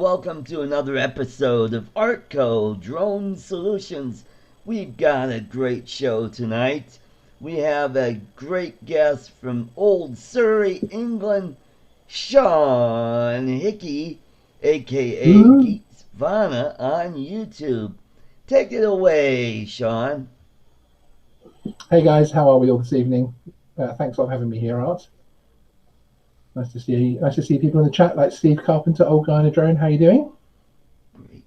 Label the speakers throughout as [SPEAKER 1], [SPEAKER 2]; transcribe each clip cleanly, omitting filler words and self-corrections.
[SPEAKER 1] welcome to another episode of ArtCo Drone Solutions. We've got a great show tonight. We have a great guest from old Surrey, England, Sean Hickey, aka Geeksvana on YouTube. Take it away, Sean.
[SPEAKER 2] Hey guys, how are we all this evening? Thanks for having me here, Art. Nice to see people in the chat like Steve Carpenter, old guy in a drone. How you doing?
[SPEAKER 1] Great.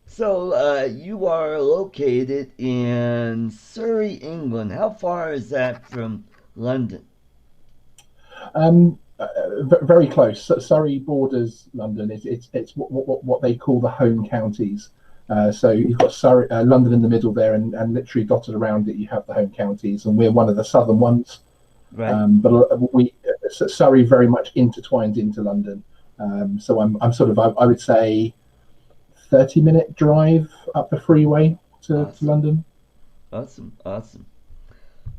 [SPEAKER 1] So you are located in Surrey, England. How far is that from London?
[SPEAKER 2] Very close. Surrey borders London. It's what they call the home counties. So you've got Surrey, London in the middle there, and literally dotted around it you have the home counties, and we're one of the southern ones.
[SPEAKER 1] Right.
[SPEAKER 2] But Surrey very much intertwined into London. So I'm sort of I would say 30-minute drive up the freeway to London.
[SPEAKER 1] Awesome.
[SPEAKER 2] On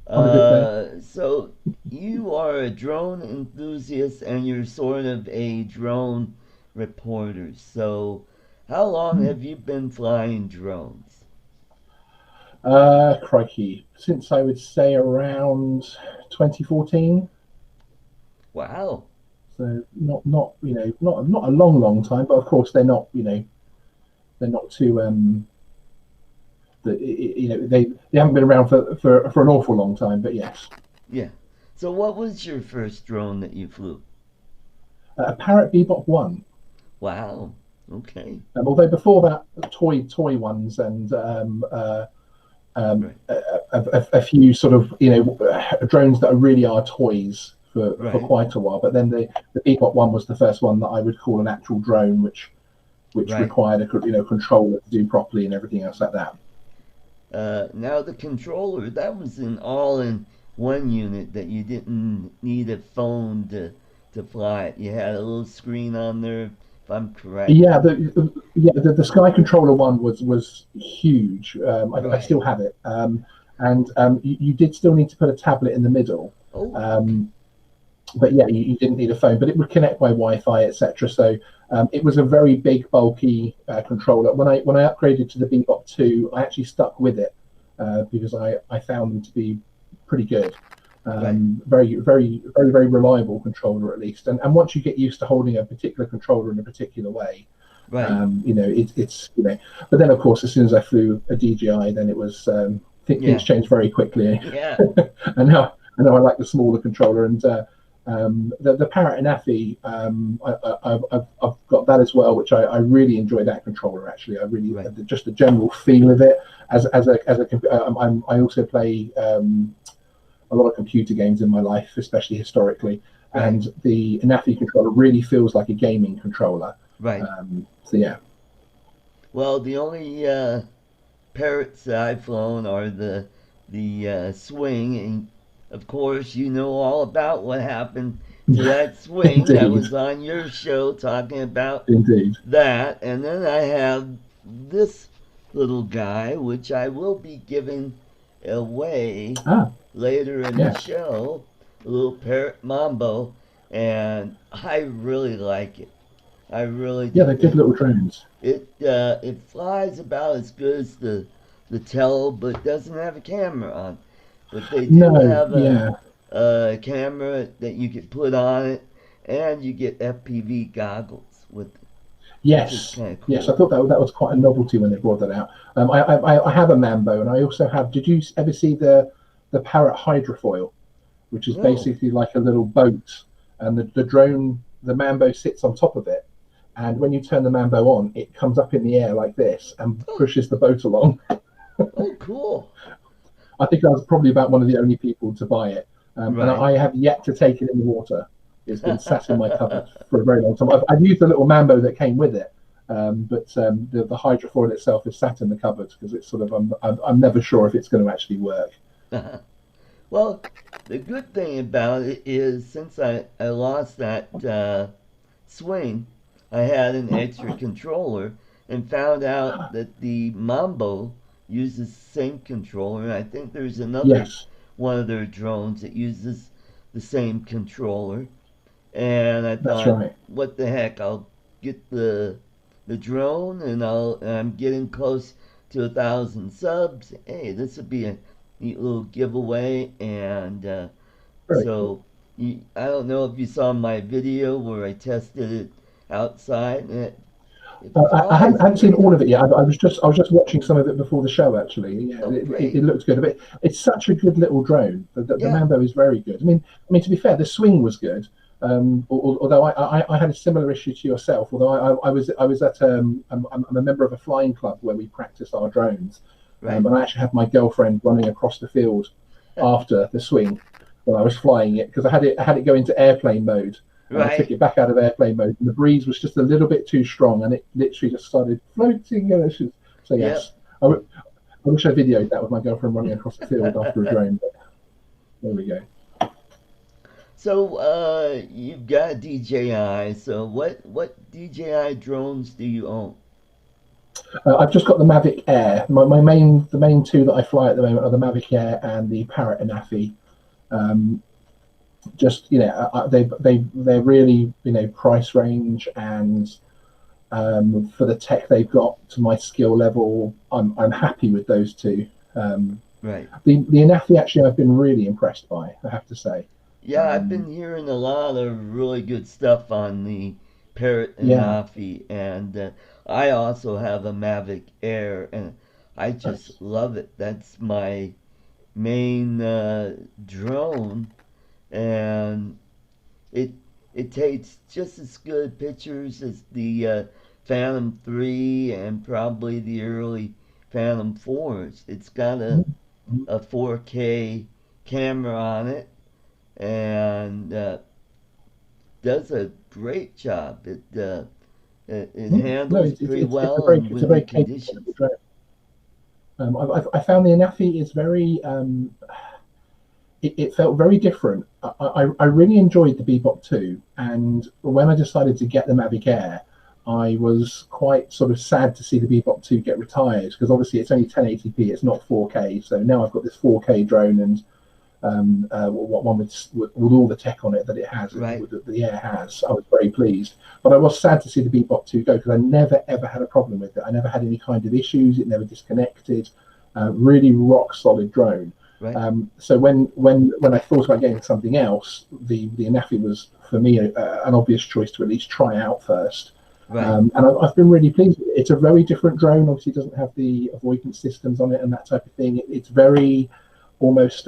[SPEAKER 2] a good day.
[SPEAKER 1] So you are a drone enthusiast and you're sort of a drone reporter. So how long have you been flying drones?
[SPEAKER 2] Crikey, since I would say around 2014.
[SPEAKER 1] Wow.
[SPEAKER 2] So not a long time, but of course they're not too they haven't been around for an awful long time, but yes.
[SPEAKER 1] Yeah. So what was your first drone that you flew?
[SPEAKER 2] A Parrot Bebop 1.
[SPEAKER 1] Wow. Okay.
[SPEAKER 2] Although before that, toy ones and
[SPEAKER 1] Right.
[SPEAKER 2] a few sort of drones that really are toys for quite a while. But then the Bebop 1 was the first one that I would call an actual drone, which
[SPEAKER 1] Right.
[SPEAKER 2] required a controller to do properly and everything else like that.
[SPEAKER 1] Now the controller, that was an all-in-one unit that you didn't need a phone to fly it. You had a little screen on there, if I'm correct.
[SPEAKER 2] Yeah, the Sky Controller one was huge. I
[SPEAKER 1] Right.
[SPEAKER 2] still have it, and you did still need to put a tablet in the middle.
[SPEAKER 1] Oh.
[SPEAKER 2] But yeah, you didn't need a phone, but it would connect by Wi-Fi, etc. So it was a very big, bulky controller. When I upgraded to the Bebop 2, I actually stuck with it because I found them to be pretty good.
[SPEAKER 1] Right.
[SPEAKER 2] Very, very, very, very reliable controller, at least. And once you get used to holding a particular controller in a particular way,
[SPEAKER 1] Right.
[SPEAKER 2] it's. But then, of course, as soon as I flew a DJI, then it was things changed very quickly.
[SPEAKER 1] Yeah.
[SPEAKER 2] and now I like the smaller controller, and the Parrot and Affy, I've got that as well, which I really enjoy that controller. Actually, I really just the general feel of it. I also play a lot of computer games in my life, especially historically, and the Affy controller really feels like a gaming controller.
[SPEAKER 1] Right.
[SPEAKER 2] So yeah.
[SPEAKER 1] Well, the only parrots that I've flown are the swing, and of course you know all about what happened to that swing. That was on your show talking about that. And then I have this little guy, which I will be giving away later in the show, a little parrot Mambo, and I really like it. I really do.
[SPEAKER 2] Yeah, they're good little drones.
[SPEAKER 1] It flies about as good as the Tello, but doesn't have a camera on. But they do have a camera that you can put on it, and you get FPV goggles with it.
[SPEAKER 2] Yes,
[SPEAKER 1] cool.
[SPEAKER 2] Yes, I thought that was quite a novelty when they brought that out. I have a Mambo, and I also have. Did you ever see the Parrot hydrofoil, which is basically like a little boat, and the drone, the Mambo sits on top of it, and when you turn the Mambo on, it comes up in the air like this and pushes the boat along.
[SPEAKER 1] Oh, cool!
[SPEAKER 2] I think I was probably about one of the only people to buy it, and I have yet to take it in the water. It's been sat in my cupboard for a very long time. I've used the little Mambo that came with it, but the hydrofoil itself is sat in the cupboard because it's sort of I'm never sure if it's going to actually work.
[SPEAKER 1] Well, the good thing about it is since I lost that swing, I had an extra controller and found out that the Mambo uses the same controller. And I think there's another one of their drones that uses the same controller. And I thought, what the heck, I'll get the drone, and I'm getting close to 1,000 subs. Hey, this would be a neat little giveaway, and
[SPEAKER 2] Very cool.
[SPEAKER 1] so I don't know if you saw my video where I tested it outside, and it
[SPEAKER 2] I
[SPEAKER 1] flies
[SPEAKER 2] hadn't seen
[SPEAKER 1] great.
[SPEAKER 2] all of it yet. I was just watching some of it before the show. Actually, yeah,
[SPEAKER 1] Oh, great.
[SPEAKER 2] it looked good. It's such a good little drone. The
[SPEAKER 1] Yeah,
[SPEAKER 2] Mambo is very good. I mean to be fair, the swing was good. Although I had a similar issue to yourself. Although I was at I'm a member of a flying club where we practice our drones,
[SPEAKER 1] right.
[SPEAKER 2] and I actually had my girlfriend running across the field after the swing when I was flying it because I had it go into airplane mode. And I took
[SPEAKER 1] Right.
[SPEAKER 2] it back out of airplane mode, and the breeze was just a little bit too strong, and it literally just started floating. So
[SPEAKER 1] Yep.
[SPEAKER 2] yes, I wish I videoed that with my girlfriend running across the field after a drone. But there we go.
[SPEAKER 1] So, you've got DJI. So, what DJI drones do you own?
[SPEAKER 2] I've just got the Mavic Air. The main two that I fly at the moment are the Mavic Air and the Parrot and Affy. Um, just they're really price range and for the tech they've got to my skill level, I'm happy with those two. Um,
[SPEAKER 1] Right.
[SPEAKER 2] the Anafi actually I've been really impressed by, I have to say.
[SPEAKER 1] Yeah, I've
[SPEAKER 2] Um,
[SPEAKER 1] been hearing a lot of really good stuff on the Parrot and
[SPEAKER 2] yeah,
[SPEAKER 1] Nafi, and I also have a Mavic Air, and I just
[SPEAKER 2] nice.
[SPEAKER 1] love it. That's my main drone, and it it takes just as good pictures as the Phantom 3 and probably the early Phantom 4s. It's got
[SPEAKER 2] Mhm.
[SPEAKER 1] a 4K camera on it, and does a great job. It
[SPEAKER 2] No,
[SPEAKER 1] handles pretty well in
[SPEAKER 2] it's a
[SPEAKER 1] windy
[SPEAKER 2] very capable
[SPEAKER 1] conditions.
[SPEAKER 2] little drone. I found the Anafi is very it felt very different. I really enjoyed the Bebop 2, and when I decided to get the Mavic Air, I was quite sort of sad to see the Bebop 2 get retired because obviously it's only 1080p, it's not 4K. So now I've got this 4K drone and one with all the tech on it that it has,
[SPEAKER 1] Right,
[SPEAKER 2] that the Air has. I was very pleased, but I was sad to see the Bebop 2 go because I never ever had a problem with it. I never had any kind of issues. It never disconnected. Really rock solid drone.
[SPEAKER 1] right,
[SPEAKER 2] So when I thought about getting something else, the Anafi was for me an obvious choice to at least try out first.
[SPEAKER 1] right,
[SPEAKER 2] And I've been really pleased with it. It's a very different drone. Obviously, it doesn't have the avoidance systems on it and that type of thing. It's very almost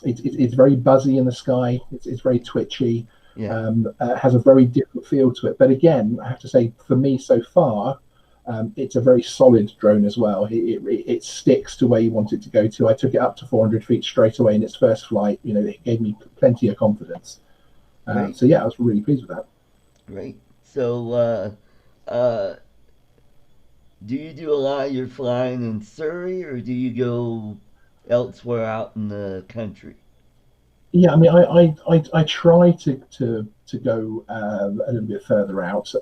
[SPEAKER 2] it's very buzzy in the sky. It's very twitchy.
[SPEAKER 1] yeah,
[SPEAKER 2] Has a very different feel to it. But again, I have to say, for me so far, it's a very solid drone as well. It sticks to where you want it to go to. I took it up to 400 feet straight away in its first flight. It gave me plenty of confidence.
[SPEAKER 1] great,
[SPEAKER 2] So yeah, I was really pleased with that.
[SPEAKER 1] great. So, uh, do you do a lot of your flying in Surrey, or do you go elsewhere out in the country?
[SPEAKER 2] Yeah, I mean, I try to go a little bit further out.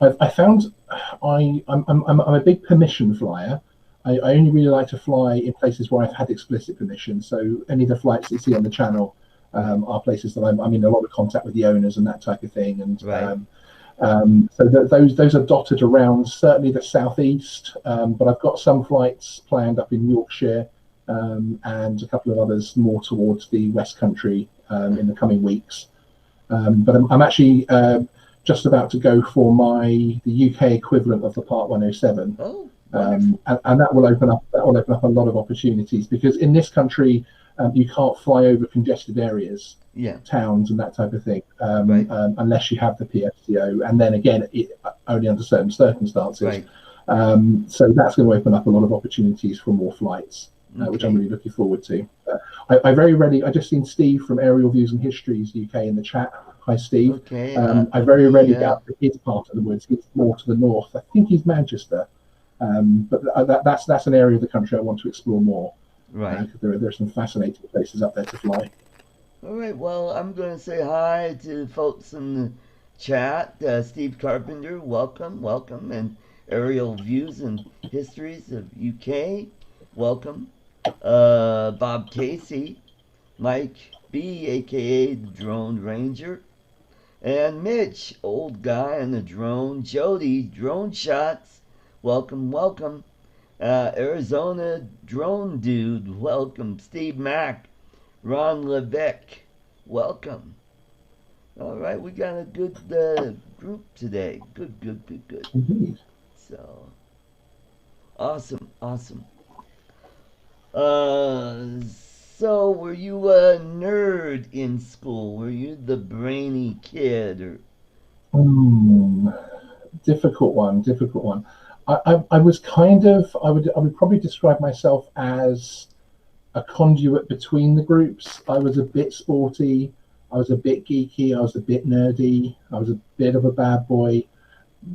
[SPEAKER 2] I found I'm a big permission flyer. I only really like to fly in places where I've had explicit permission. So any of the flights that you see on the channel
[SPEAKER 1] Right,
[SPEAKER 2] are places that I'm in a lot of contact with the owners and that type of thing. And
[SPEAKER 1] right,
[SPEAKER 2] so those are dotted around certainly the southeast. But I've got some flights planned up in Yorkshire and a couple of others more towards the West Country in the coming weeks. But I'm actually just about to go for the UK equivalent of the Part 107,
[SPEAKER 1] oh, wonderful,
[SPEAKER 2] and that will open up a lot of opportunities because in this country you can't fly over congested areas,
[SPEAKER 1] yeah,
[SPEAKER 2] towns, and that type of thing
[SPEAKER 1] right,
[SPEAKER 2] unless you have the PFCO, and then again only under certain circumstances.
[SPEAKER 1] right,
[SPEAKER 2] So that's going to open up a lot of opportunities for more flights, which I'm
[SPEAKER 1] okay,
[SPEAKER 2] really looking forward to. I very rarely, I just seen Steve from Aerial Views and Histories UK in the chat. Hi, Steve.
[SPEAKER 1] okay,
[SPEAKER 2] I
[SPEAKER 1] let
[SPEAKER 2] very
[SPEAKER 1] me
[SPEAKER 2] rarely get up to his part of the woods. He's more to the north. I think he's Manchester. But that's an area of the country I want to explore more
[SPEAKER 1] right.
[SPEAKER 2] because there are some fascinating places up there to fly.
[SPEAKER 1] All right, well, I'm going to say hi to folks in the chat. Steve Carpenter, welcome, welcome. And Aerial Views and Histories of UK, welcome. Bob Casey, Mike B, aka the Drone Ranger, And Mitch, old guy on the drone. Jody, drone shots. Welcome, welcome. Arizona drone dude, welcome. Steve Mack, Ron Levesque, welcome. All right, we got a good group today. Good, good, good, good.
[SPEAKER 2] Indeed.
[SPEAKER 1] So awesome, awesome. So were you a nerd in school? Were you the brainy kid, or?
[SPEAKER 2] Hmm. Difficult one. Difficult one. I was kind of. I would probably describe myself as a conduit between the groups. I was a bit sporty. I was a bit geeky. I was a bit nerdy. I was a bit of a bad boy.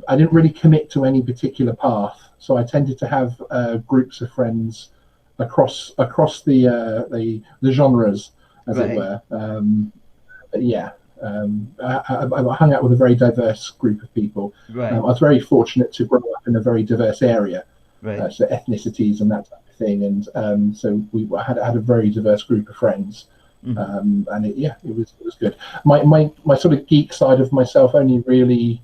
[SPEAKER 2] I didn't really commit to any particular path, so I tended to have groups of friends across the genres, as it
[SPEAKER 1] Right,
[SPEAKER 2] were. Yeah, I hung out with a very diverse group of people. I
[SPEAKER 1] right,
[SPEAKER 2] was very fortunate to grow up in a very diverse area,
[SPEAKER 1] right.
[SPEAKER 2] so ethnicities and that type of thing, and so we had a very diverse group of friends.
[SPEAKER 1] Hmm.
[SPEAKER 2] And it was good. My sort of geek side of myself only really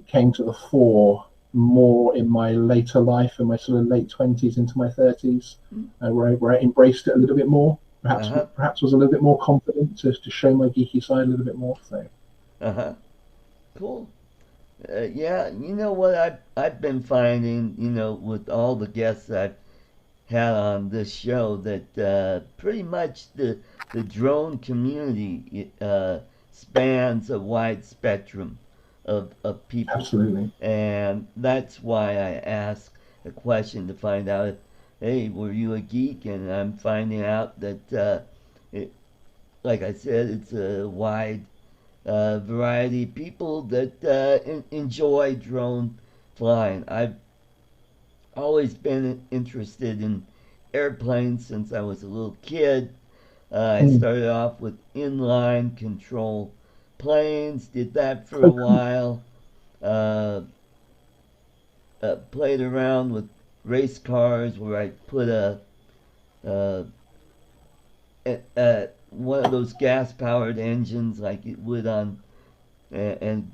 [SPEAKER 2] came to the fore more in my later life, in my sort of late 20s into my 30s, where I embraced it a little bit more.
[SPEAKER 1] Uh
[SPEAKER 2] Perhaps
[SPEAKER 1] huh.
[SPEAKER 2] perhaps was a little bit more confident to show my geeky side a little bit more. So
[SPEAKER 1] Uh huh. Cool. Yeah, you know what I've been finding, with all the guests I've had on this show, that pretty much the drone community spans a wide spectrum of people,
[SPEAKER 2] absolutely,
[SPEAKER 1] and that's why I ask a question to find out if, hey, were you a geek? And I'm finding out that it, like I said, it's a wide variety of people that enjoy drone flying. I've always been interested in airplanes since I was a little kid. I
[SPEAKER 2] mm.
[SPEAKER 1] started off with inline control planes, did that for a
[SPEAKER 2] So cool.
[SPEAKER 1] while, uh, played around with race cars where I put uh, one of those gas powered engines like it would on, and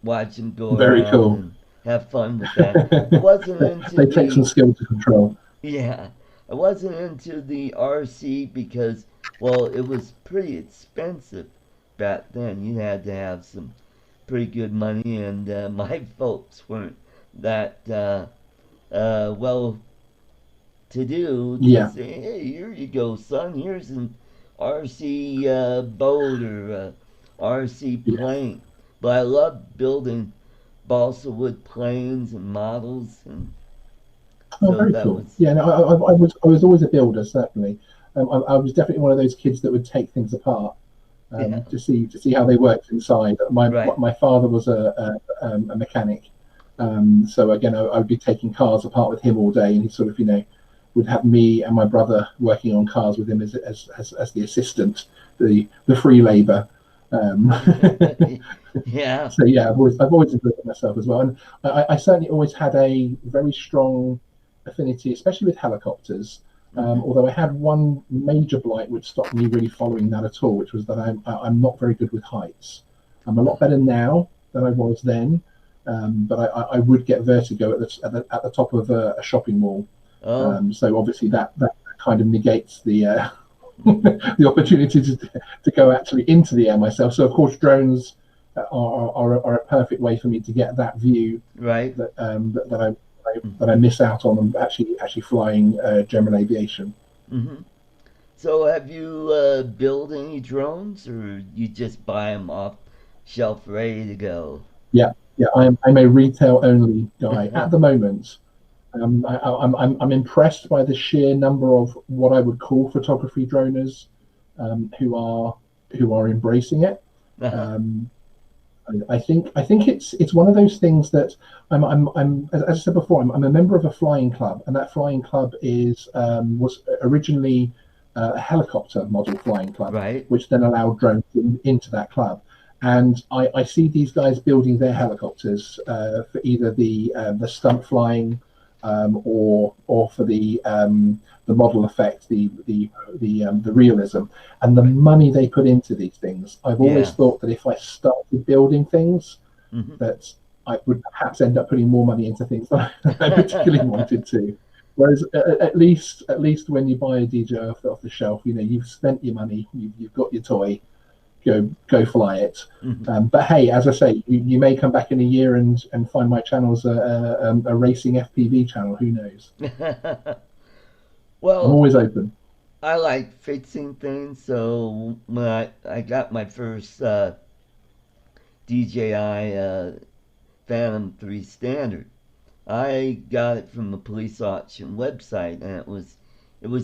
[SPEAKER 1] watch them go
[SPEAKER 2] Very
[SPEAKER 1] around
[SPEAKER 2] cool.
[SPEAKER 1] and have fun with that. I wasn't into
[SPEAKER 2] They take some
[SPEAKER 1] the
[SPEAKER 2] skill to control.
[SPEAKER 1] Yeah, I wasn't into the RC because, well, it was pretty expensive back then. You had to have some pretty good money, and my folks weren't that well to do to
[SPEAKER 2] Yeah,
[SPEAKER 1] say, hey, here you go, son. Here's an RC boat or RC
[SPEAKER 2] yeah.
[SPEAKER 1] plane. But I love building balsa wood planes and models, and
[SPEAKER 2] Oh,
[SPEAKER 1] so
[SPEAKER 2] very
[SPEAKER 1] that
[SPEAKER 2] cool.
[SPEAKER 1] was
[SPEAKER 2] Yeah, no, I was always a builder, certainly. I was definitely one of those kids that would take things apart
[SPEAKER 1] yeah,
[SPEAKER 2] to see how they worked inside. My
[SPEAKER 1] right.
[SPEAKER 2] my father was a mechanic, so again I would be taking cars apart with him all day, and he sort of would have me and my brother working on cars with him as the assistant, the free labor. Um,
[SPEAKER 1] Yeah.
[SPEAKER 2] so yeah, I've always enjoyed it myself as well, and I certainly always had a very strong affinity, especially with helicopters.
[SPEAKER 1] Hmm.
[SPEAKER 2] Although I had one major blight which stopped me really following that at all, which was that I'm not very good with heights. I'm a lot better now than I was then, but I would get vertigo at the top of a shopping mall.
[SPEAKER 1] Oh,
[SPEAKER 2] So obviously that kind of negates the the opportunity to go actually into the air myself. So of course drones are a perfect way for me to get that view
[SPEAKER 1] right.
[SPEAKER 2] that I miss out on them actually flying general aviation.
[SPEAKER 1] Hmm. So have you built any drones, or you just buy them off shelf ready to go?
[SPEAKER 2] Yeah, yeah, I'm a retail only guy at the moment. I'm impressed by the sheer number of what I would call photography droners who are embracing it.
[SPEAKER 1] Uh-huh.
[SPEAKER 2] Um, I think it's one of those things that I'm as I said before, I'm a member of a flying club, and that flying club was originally a helicopter model flying club,
[SPEAKER 1] Right.
[SPEAKER 2] which then allowed drones into that club. And I see these guys building their helicopters for either the stunt flying or for the model effect, the realism, and the money they put into these things. I've always thought that if I started building things, that I would perhaps end up putting more money into things than I particularly wanted to. Whereas at least when you buy a DJI off the shelf, you've spent your money, you've got your toy, go fly it. But hey, as I say, you may come back in a year and find my channel's a racing FPV channel. Who knows?
[SPEAKER 1] Well,
[SPEAKER 2] I'm always open.
[SPEAKER 1] I like fixing things, so when I got my first DJI Phantom 3 Standard, I got it from the police auction website, and it was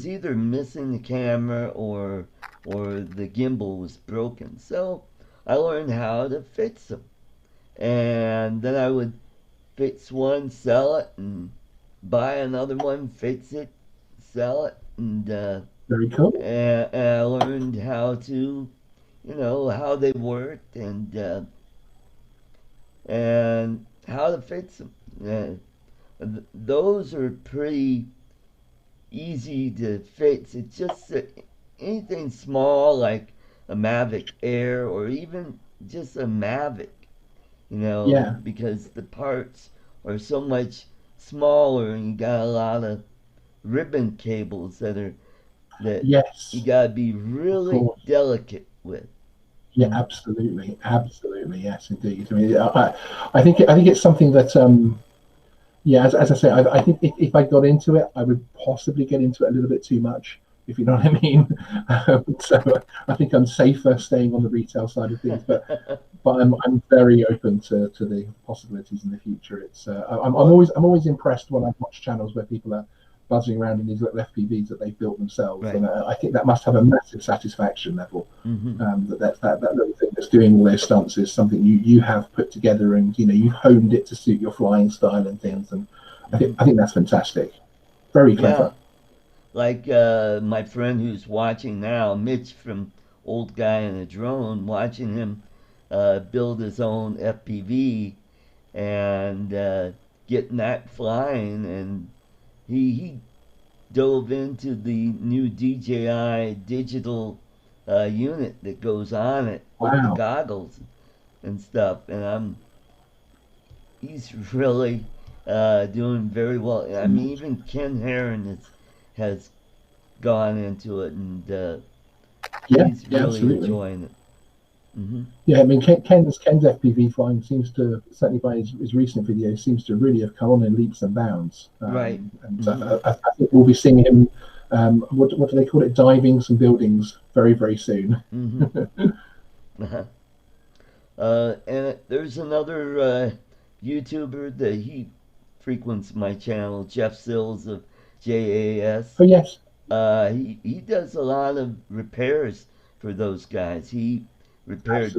[SPEAKER 1] either missing the camera or the gimbal was broken. So I learned how to fix them, and then I would fix one, sell it, and buy another one, fix it, sell it, and
[SPEAKER 2] very cool.
[SPEAKER 1] And I learned how to, how they worked and how to fix them. Those are pretty easy to fix. It's just anything small like a Mavic Air or even just a Mavic, because the parts are so much smaller and you got a lot of ribbon cables that
[SPEAKER 2] yes,
[SPEAKER 1] you got to be really delicate with.
[SPEAKER 2] Yeah, absolutely, yes, indeed. I mean, I think it's something that as I say, I think if I got into it, I would possibly get into it a little bit too much, if you know what I mean. So I think I'm safer staying on the retail side of things, but I'm very open to the possibilities in the future. It's I'm always impressed when I watch channels where people are buzzing around in these little FPVs that they've built themselves, and I think that must have a massive satisfaction level. That little thing that's doing all those stunts is something you have put together, and you've honed it to suit your flying style and things, and I think that's fantastic. Very clever.
[SPEAKER 1] Like my friend who's watching now, Mitch from Old Guy in a Drone, watching him build his own FPV and getting that flying, and he dove into the new DJI digital unit that goes on it with the goggles and stuff, and he's really doing very well. I mean, even Ken Heron has gone into it, and he's really enjoying it.
[SPEAKER 2] Yeah, I mean, Ken's FPV flying seems to, certainly by his recent videos, seems to really have come on in leaps and bounds. And I think we'll be seeing him, what do they call it, diving some buildings very, very soon.
[SPEAKER 1] And there's another YouTuber that he frequents my channel, Jeff Sills of JAS.
[SPEAKER 2] Oh, yes.
[SPEAKER 1] He does a lot of repairs for those guys. He repaired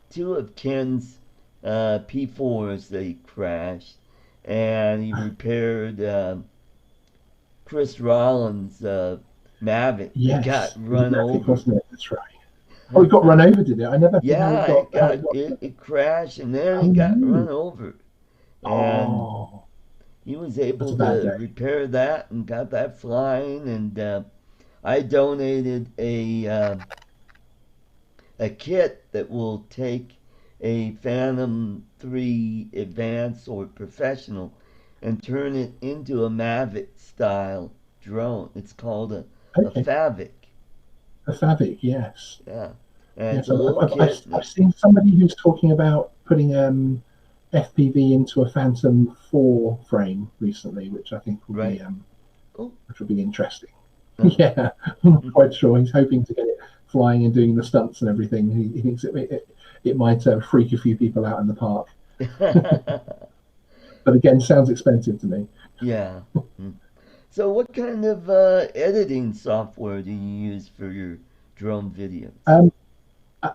[SPEAKER 1] two of Ken's P4s that crashed, and he repaired Chris Rollins' Mavic.
[SPEAKER 2] Yes,
[SPEAKER 1] got run over.
[SPEAKER 2] Wasn't it? That's right. Oh, it got run over, did it? I never.
[SPEAKER 1] Yeah, it crashed, and then it got run over. And he was able to repair that and got that flying. And I donated a kit that will take a Phantom 3 Advanced or Professional and turn it into a Mavic style drone. It's called a Favic.
[SPEAKER 2] A Favic, yes.
[SPEAKER 1] Yeah. And
[SPEAKER 2] I've seen somebody who's talking about putting FPV into a Phantom 4 frame recently, which I think will be interesting. Yeah, I'm not quite sure. He's hoping to get it flying and doing the stunts and everything. He thinks it might freak a few people out in the park. But again, sounds expensive to me.
[SPEAKER 1] Yeah. So what kind of editing software do you use for your drone videos?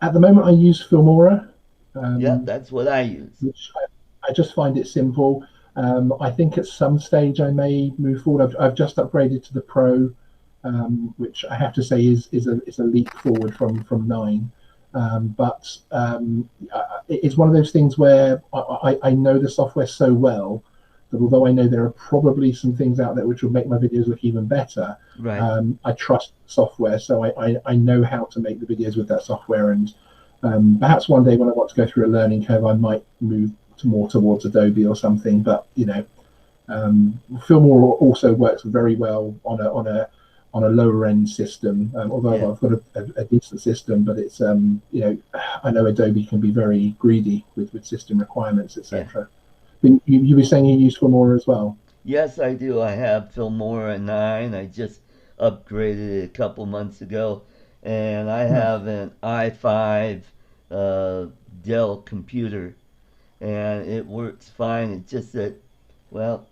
[SPEAKER 2] At the moment, I use Filmora.
[SPEAKER 1] Yeah, that's what I use.
[SPEAKER 2] Which I just find it simple. I think at some stage I may move forward. I've just upgraded to the Pro, which I have to say is a leap forward from 9. But it's one of those things where I know the software so well that although I know there are probably some things out there which will make my videos look even better,
[SPEAKER 1] Right.
[SPEAKER 2] I trust software, so I know how to make the videos with that software. And perhaps one day when I want to go through a learning curve, I might move to more towards Adobe or something. But Filmora also works very well on a lower end system. Although
[SPEAKER 1] Yeah.
[SPEAKER 2] I've got a decent system, but it's I know Adobe can be very greedy with system requirements,
[SPEAKER 1] Yeah.
[SPEAKER 2] etc. You were saying you use Filmora as well.
[SPEAKER 1] Yes, I do. I have Filmora 9. I just upgraded it a couple months ago. And I
[SPEAKER 2] Nice.
[SPEAKER 1] have an i5 uh, Dell computer. And it works fine. It's just that, well,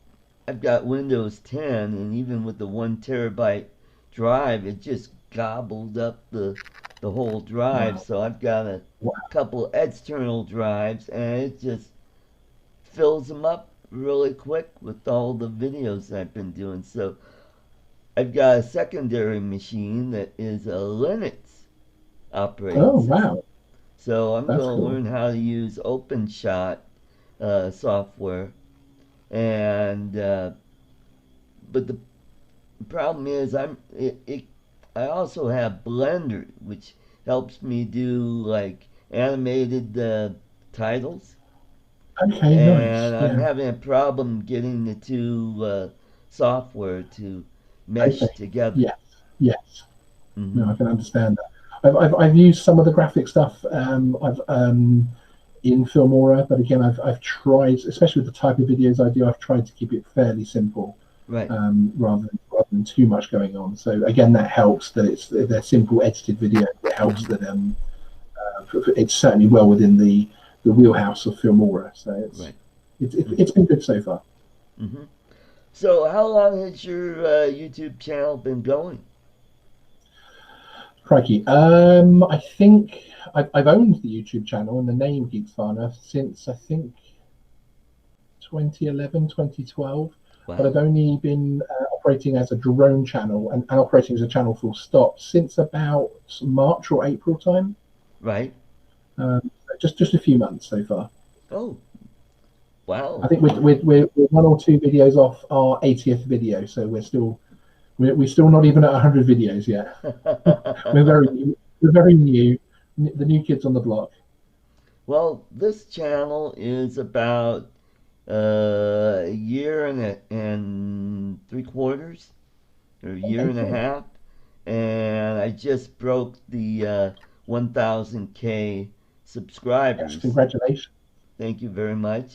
[SPEAKER 1] I've got Windows 10, and even with the 1 terabyte drive, it just gobbled up the whole drive.
[SPEAKER 2] Wow.
[SPEAKER 1] So I've got a
[SPEAKER 2] Wow.
[SPEAKER 1] couple external drives, and it just fills them up really quick with all the videos I've been doing. So I've got a secondary machine that is a Linux operating
[SPEAKER 2] Oh,
[SPEAKER 1] system.
[SPEAKER 2] wow.
[SPEAKER 1] So I'm
[SPEAKER 2] That's
[SPEAKER 1] going to
[SPEAKER 2] cool.
[SPEAKER 1] learn how to use OpenShot software, and but the problem is I also have Blender, which helps me do like animated titles,
[SPEAKER 2] Okay, nice.
[SPEAKER 1] and I'm
[SPEAKER 2] Yeah.
[SPEAKER 1] having a problem getting the two software to
[SPEAKER 2] Okay.
[SPEAKER 1] mesh together.
[SPEAKER 2] Yes. Yes. No,
[SPEAKER 1] Hmm.
[SPEAKER 2] I can understand that. I've used some of the graphic stuff. I've in Filmora, but again, I've tried, especially with the type of videos I do, I've tried to keep it fairly simple,
[SPEAKER 1] Right.
[SPEAKER 2] rather than too much going on. So again, that helps that they're simple edited videos. It helps
[SPEAKER 1] Hmm.
[SPEAKER 2] that it's certainly well within the wheelhouse of Filmora. So
[SPEAKER 1] Right.
[SPEAKER 2] it's been good so far.
[SPEAKER 1] Hmm. So how long has your YouTube channel been going?
[SPEAKER 2] Crikey. I think I've owned the YouTube channel and the name Geeksvana since I think 2011, 2012, but I've
[SPEAKER 1] Wow.
[SPEAKER 2] only been operating as a drone channel and operating as a channel full stop since about March or April time.
[SPEAKER 1] Right.
[SPEAKER 2] Just a few months so far.
[SPEAKER 1] Oh,
[SPEAKER 2] I
[SPEAKER 1] wow.
[SPEAKER 2] think we're one or two videos off our 80th video, so we're still not even at 100 videos yet. We're very new, the new kids on the block.
[SPEAKER 1] Well, this channel is about a year and 3/4, or a year and a
[SPEAKER 2] Okay,
[SPEAKER 1] half, and I just broke the 1,000K
[SPEAKER 2] yes,
[SPEAKER 1] subscribers.
[SPEAKER 2] congratulations.
[SPEAKER 1] Thank you very much.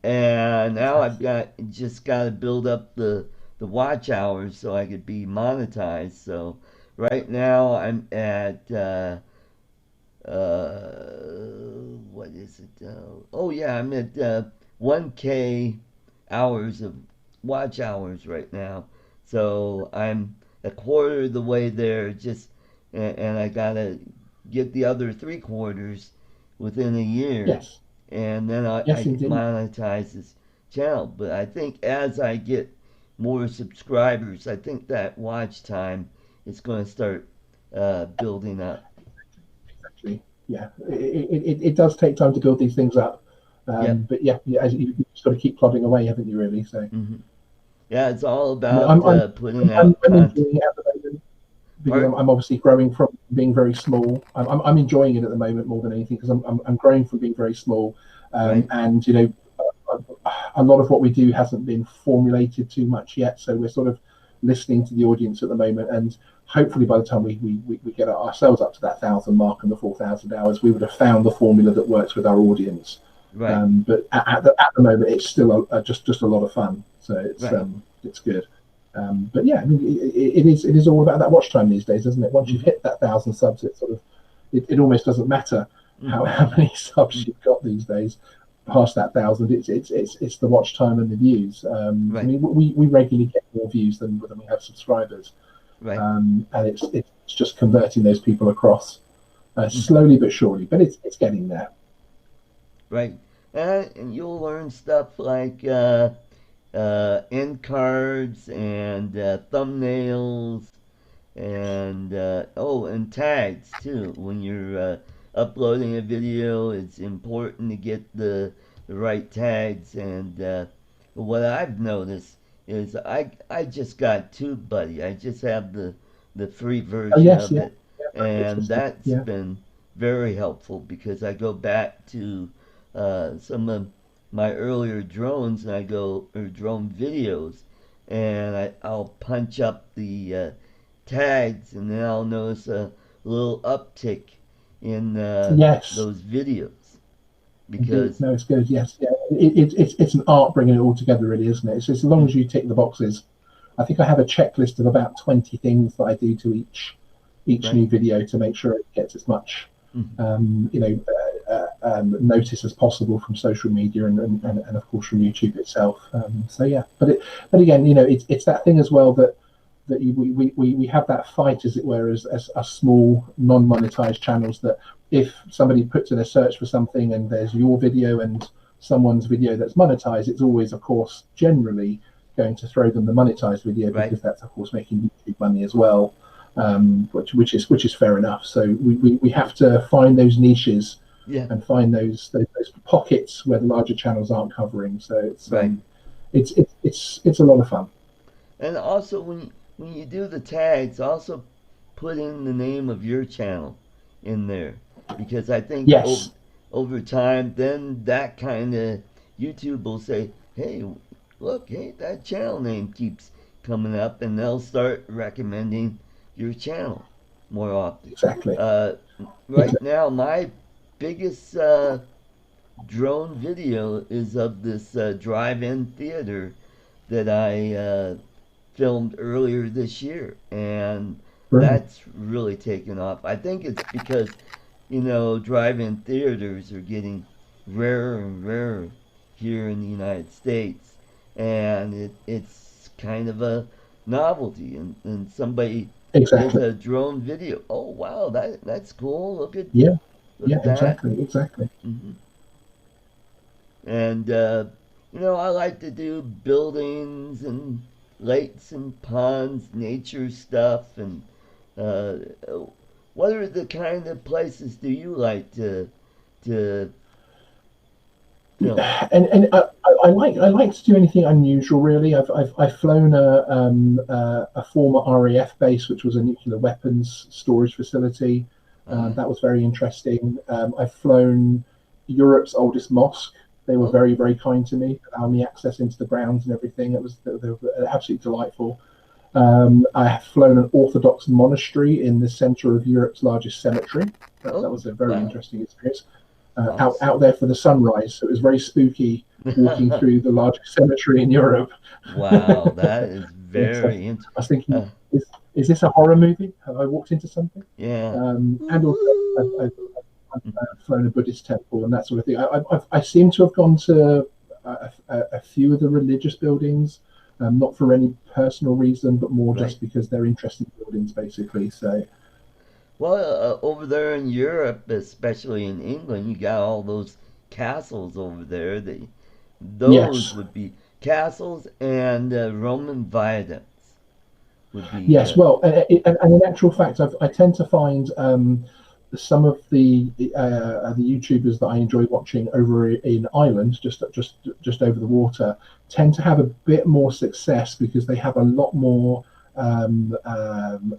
[SPEAKER 1] And now I've
[SPEAKER 2] Fantastic.
[SPEAKER 1] got just got to build up the watch hours so I could be monetized. So right now I'm at what is it? Oh yeah, I'm at 1K hours of watch hours right now. So I'm a quarter of the way there. Just and I gotta get the other 3/4 within a year,
[SPEAKER 2] Yes,
[SPEAKER 1] and then I
[SPEAKER 2] yes,
[SPEAKER 1] can
[SPEAKER 2] indeed.
[SPEAKER 1] monetize this channel. But I think as I get more subscribers, I think that watch time is going to start building up.
[SPEAKER 2] Exactly. Yeah, it does take time to build these things up.
[SPEAKER 1] Yep.
[SPEAKER 2] But yeah, as you've just got to keep plodding away, haven't you? Really. So
[SPEAKER 1] Hmm. Yeah, it's all
[SPEAKER 2] I mean,
[SPEAKER 1] about putting out
[SPEAKER 2] I'm
[SPEAKER 1] content.
[SPEAKER 2] enjoying it at the moment because
[SPEAKER 1] Pardon?
[SPEAKER 2] I'm obviously growing from being very small. I'm enjoying it at the moment more than anything because I'm growing from being very small,
[SPEAKER 1] Right.
[SPEAKER 2] and a lot of what we do hasn't been formulated too much yet. So we're sort of listening to the audience at the moment, and hopefully by the time we get ourselves up to that 1,000 mark and the 4,000 hours, we would have found the formula that works with our audience.
[SPEAKER 1] Right.
[SPEAKER 2] But at the moment, it's still just a lot of fun. So
[SPEAKER 1] Right.
[SPEAKER 2] it's good. But yeah, I mean, it is all about that watch time these days, isn't it? Once you've
[SPEAKER 1] Hmm.
[SPEAKER 2] hit that 1,000 subs, it almost doesn't matter
[SPEAKER 1] Hmm.
[SPEAKER 2] how many subs
[SPEAKER 1] Hmm.
[SPEAKER 2] you've got these days. Past that 1,000, it's the watch time and the views. I
[SPEAKER 1] Right.
[SPEAKER 2] mean, we regularly get more views than we have subscribers,
[SPEAKER 1] Right.
[SPEAKER 2] and it's just converting those people across
[SPEAKER 1] Hmm.
[SPEAKER 2] slowly but surely. But it's getting there.
[SPEAKER 1] Right. And you'll learn stuff like end cards and thumbnails and oh, and tags too. When you're uploading a video, it's important to get the right tags and what I've noticed is I just got TubeBuddy. I just have the free
[SPEAKER 2] Oh
[SPEAKER 1] version
[SPEAKER 2] yes,
[SPEAKER 1] of
[SPEAKER 2] yeah,
[SPEAKER 1] it,
[SPEAKER 2] yeah, very good
[SPEAKER 1] and
[SPEAKER 2] system.
[SPEAKER 1] that's
[SPEAKER 2] Yeah,
[SPEAKER 1] been very helpful because I go back to some of my earlier drones and I go or drone videos, and I'll punch up the tags, and then I'll notice a little uptick in
[SPEAKER 2] yes,
[SPEAKER 1] those videos
[SPEAKER 2] indeed.
[SPEAKER 1] because
[SPEAKER 2] No, it's good. Yes, yeah. It's an art bringing it all together, really, isn't it? It's as long
[SPEAKER 1] mm,
[SPEAKER 2] as you tick the boxes. I think I have a checklist of about 20 things that I do to each
[SPEAKER 1] right.
[SPEAKER 2] new video to make sure it gets as much
[SPEAKER 1] Mhm.
[SPEAKER 2] notice as possible from social media and of course from YouTube itself. So yeah, but again, it's that thing as well that we have that fight, as it were, as a small non-monetized channels, that if somebody puts in a search for something and there's your video and someone's video that's monetized, it's always, of course, generally going to throw them the monetized video,
[SPEAKER 1] Right.
[SPEAKER 2] because that's, of course, making YouTube money as well, which is fair enough. So we have to find those niches
[SPEAKER 1] Yeah.
[SPEAKER 2] and find those pockets where the larger channels aren't covering. So
[SPEAKER 1] Right.
[SPEAKER 2] it's a lot of fun.
[SPEAKER 1] And also when you do the tags, also put in the name of your channel in there because I think
[SPEAKER 2] Yes,
[SPEAKER 1] over time, then that kind of YouTube will say, "Hey, look, hey, that channel name keeps coming up," and they'll start recommending your channel more often.
[SPEAKER 2] exactly.
[SPEAKER 1] Uh, right
[SPEAKER 2] Exactly.
[SPEAKER 1] now, my biggest drone video is of this drive-in theater that I filmed earlier this year, and
[SPEAKER 2] Brilliant.
[SPEAKER 1] that's really taken off. I think it's because drive-in theaters are getting rarer and rarer here in the United States, and it's kind of a novelty. And somebody does
[SPEAKER 2] Exactly.
[SPEAKER 1] a drone video. Oh wow, that's cool.
[SPEAKER 2] Yeah.
[SPEAKER 1] Look
[SPEAKER 2] Yeah.
[SPEAKER 1] at that.
[SPEAKER 2] Exactly. Exactly.
[SPEAKER 1] Hmm. And I like to do buildings and lakes and ponds, nature stuff, and uh, what are the kind of places do you like to film?
[SPEAKER 2] And I like to do anything unusual. Really, I've flown a former RAF base, which was a nuclear weapons storage facility.
[SPEAKER 1] Ah,
[SPEAKER 2] That was very interesting. I've flown Europe's oldest mosque. They were
[SPEAKER 1] oh,
[SPEAKER 2] very, very kind to me, allowing me access into the grounds and everything. They were absolutely delightful. I have flown an Orthodox monastery in the center of Europe's largest cemetery. That
[SPEAKER 1] oh,
[SPEAKER 2] was a very
[SPEAKER 1] wow,
[SPEAKER 2] interesting experience. Out
[SPEAKER 1] awesome.
[SPEAKER 2] there for the sunrise, so it was very spooky walking through the largest cemetery in Europe.
[SPEAKER 1] Wow, that is
[SPEAKER 2] Yes, I
[SPEAKER 1] very interesting.
[SPEAKER 2] was thinking,
[SPEAKER 1] Uh,
[SPEAKER 2] is this a horror movie? Have I walked into something?
[SPEAKER 1] yeah.
[SPEAKER 2] And also, I've flown a Buddhist temple and that sort of thing. I seem to have gone to a few of the religious buildings, not for any personal reason, but more
[SPEAKER 1] Right.
[SPEAKER 2] just because they're interesting buildings, basically. So,
[SPEAKER 1] Well, over there in Europe, especially in England, you got all those castles over there. Those
[SPEAKER 2] yes,
[SPEAKER 1] would be castles and Roman viaducts would be.
[SPEAKER 2] yes. Well, and in actual fact, I tend to find some of the YouTubers that I enjoy watching over in Ireland, just over the water, tend to have a bit more success because they have a lot more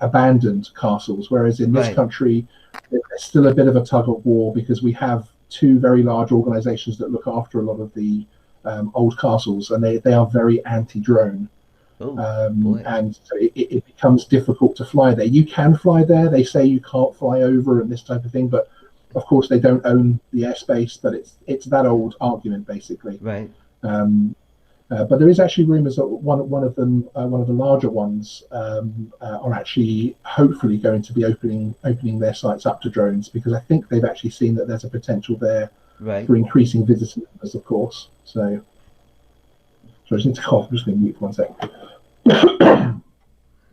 [SPEAKER 2] abandoned castles. Whereas in this
[SPEAKER 1] Right,
[SPEAKER 2] country, there's still a bit of a tug of war because we have two very large organisations that look after a lot of the old castles, and they are very anti-drone.
[SPEAKER 1] oh boy,
[SPEAKER 2] And so it becomes difficult to fly there. You can fly there. They say you can't fly over and this type of thing, but of course they don't own the airspace. But it's that old argument basically.
[SPEAKER 1] right.
[SPEAKER 2] Um, but there is actually rumours that one of them, one of the larger ones, are actually hopefully going to be opening their sites up to drones, because I think they've actually seen that there's a potential there
[SPEAKER 1] Right.
[SPEAKER 2] for increasing visitor numbers, of course. So I just need to cough. I'm just going to mute for 1 second.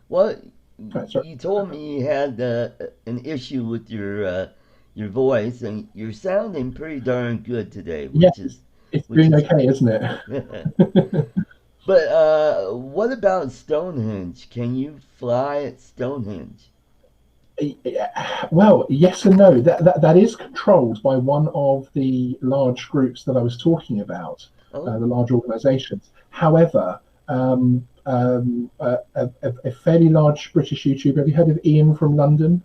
[SPEAKER 1] Well,
[SPEAKER 2] Right, sorry.
[SPEAKER 1] you told me you had an issue with your voice, and you're sounding pretty darn good today,
[SPEAKER 2] Yes,
[SPEAKER 1] which is
[SPEAKER 2] it's
[SPEAKER 1] which
[SPEAKER 2] doing
[SPEAKER 1] is.
[SPEAKER 2] okay, isn't it?
[SPEAKER 1] But what about Stonehenge? Can you fly at Stonehenge?
[SPEAKER 2] Well, yes and no. That is controlled by one of the large groups that I was talking about,
[SPEAKER 1] Oh,
[SPEAKER 2] the large organisations. However, a fairly large British YouTuber. Have you heard of Ian from London?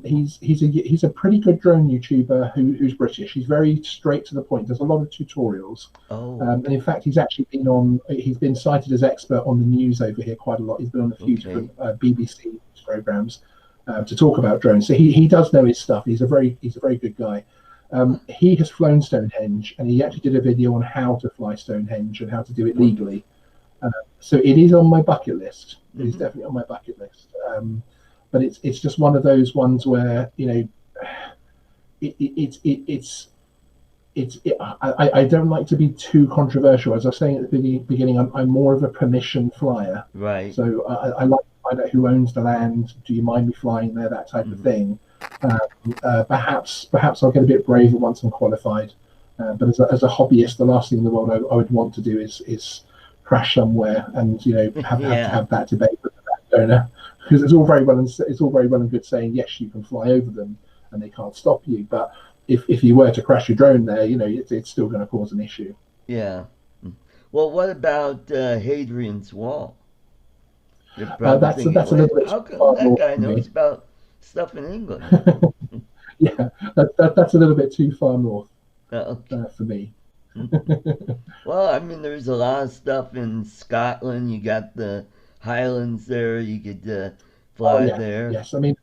[SPEAKER 2] He's a pretty good drone YouTuber who's British. He's very straight to the point. Does a lot of tutorials.
[SPEAKER 1] Oh,
[SPEAKER 2] And in fact, he's been cited as expert on the news over here quite a lot. He's been on a few different BBC programs to talk about drones. So he does know his stuff. He's a very good guy. He has flown Stonehenge, and he actually did a video on how to fly Stonehenge and how to do it legally. So it is on my bucket list. It is definitely on my bucket list. But it's just one of those ones where, you know, I don't like to be too controversial. As I was saying at the beginning, I'm more of a permission flyer.
[SPEAKER 1] right.
[SPEAKER 2] So I like to find out who owns the land. Do you mind me flying there? That type of thing. Perhaps I'll get a bit braver once I'm qualified. But as a hobbyist, the last thing in the world I would want to do is crash somewhere and, you know, have to have that debate with the landowner, because it's all very well and good saying yes, you can fly over them and they can't stop you, but if you were to crash your drone there, you know, it's still going to cause an issue.
[SPEAKER 1] Yeah. Well, what about Hadrian's Wall?
[SPEAKER 2] That's a little bit
[SPEAKER 1] how
[SPEAKER 2] too
[SPEAKER 1] come
[SPEAKER 2] far
[SPEAKER 1] that
[SPEAKER 2] north
[SPEAKER 1] guy
[SPEAKER 2] for me.
[SPEAKER 1] knows about stuff in England?
[SPEAKER 2] Yeah, that's a little bit too far north
[SPEAKER 1] Okay.
[SPEAKER 2] for me.
[SPEAKER 1] Well, I mean, there's a lot of stuff in Scotland. You got the Highlands there. You could
[SPEAKER 2] Oh
[SPEAKER 1] fly
[SPEAKER 2] yeah,
[SPEAKER 1] there.
[SPEAKER 2] yes. I mean,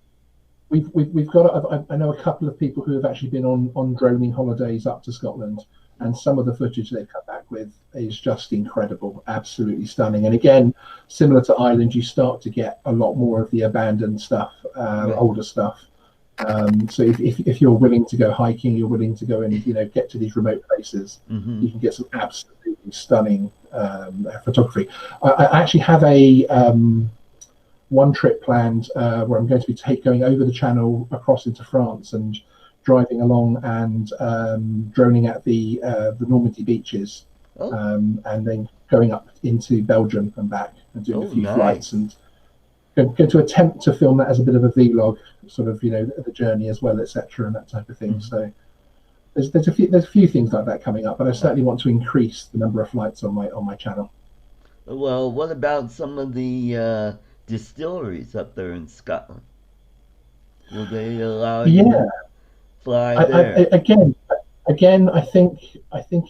[SPEAKER 2] we've got. I know a couple of people who have actually been on droning holidays up to Scotland, and some of the footage they've come back with is just incredible, absolutely stunning. And again, similar to Ireland, you start to get a lot more of the abandoned stuff,
[SPEAKER 1] Right.
[SPEAKER 2] older stuff. So if you're willing to go hiking, you're willing to go and, you know, get to these remote places,
[SPEAKER 1] Mm-hmm.
[SPEAKER 2] you can get some absolutely stunning photography. I actually have a one trip planned where I'm going to be going over the channel across into France and driving along and droning at the Normandy beaches,
[SPEAKER 1] Oh,
[SPEAKER 2] and then going up into Belgium and back and doing a
[SPEAKER 1] oh,
[SPEAKER 2] few flights,
[SPEAKER 1] nice.
[SPEAKER 2] and going to attempt to film that as a bit of a vlog, sort of, you know, the journey as well, etc., and that type of thing.
[SPEAKER 1] Mm-hmm.
[SPEAKER 2] So there's a few things like that coming up, but I certainly want to increase the number of flights on my channel.
[SPEAKER 1] Well, what about some of the distilleries up there in Scotland? Will they allow you
[SPEAKER 2] Yeah,
[SPEAKER 1] to fly there?
[SPEAKER 2] again, I think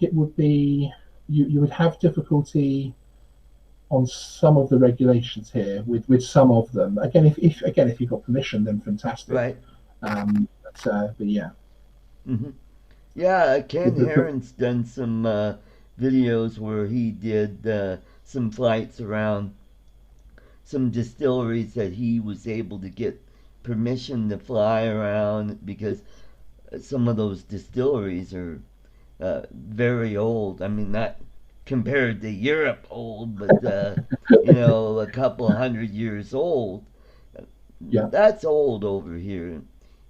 [SPEAKER 2] it would be, you would have difficulty on some of the regulations here with some of them. Again, if you've got permission, then fantastic.
[SPEAKER 1] Right.
[SPEAKER 2] But yeah.
[SPEAKER 1] Hmm. Yeah, Ken
[SPEAKER 2] The-
[SPEAKER 1] Heron's done some videos where he did some flights around some distilleries that he was able to get permission to fly around, because some of those distilleries are very old. I mean, not compared to Europe old, but you know, a couple hundred years old.
[SPEAKER 2] yeah,
[SPEAKER 1] That's old over here.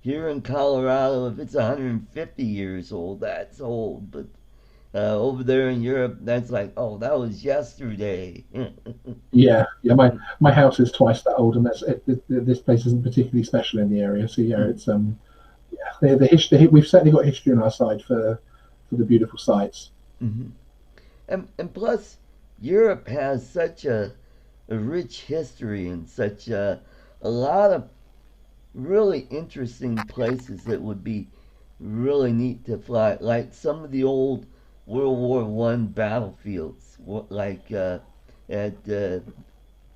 [SPEAKER 1] Here in Colorado, if it's 150 years old, that's old. But over there in Europe, that's like, oh, that was yesterday.
[SPEAKER 2] yeah. My house is twice that old, and this place isn't particularly special in the area. So yeah, it's yeah, the history. We've certainly got history on our side for the beautiful sites.
[SPEAKER 1] Hmm. And plus, Europe has such a rich history and such a lot of really interesting places that would be really neat to fly. Like some of the old World War I battlefields, like at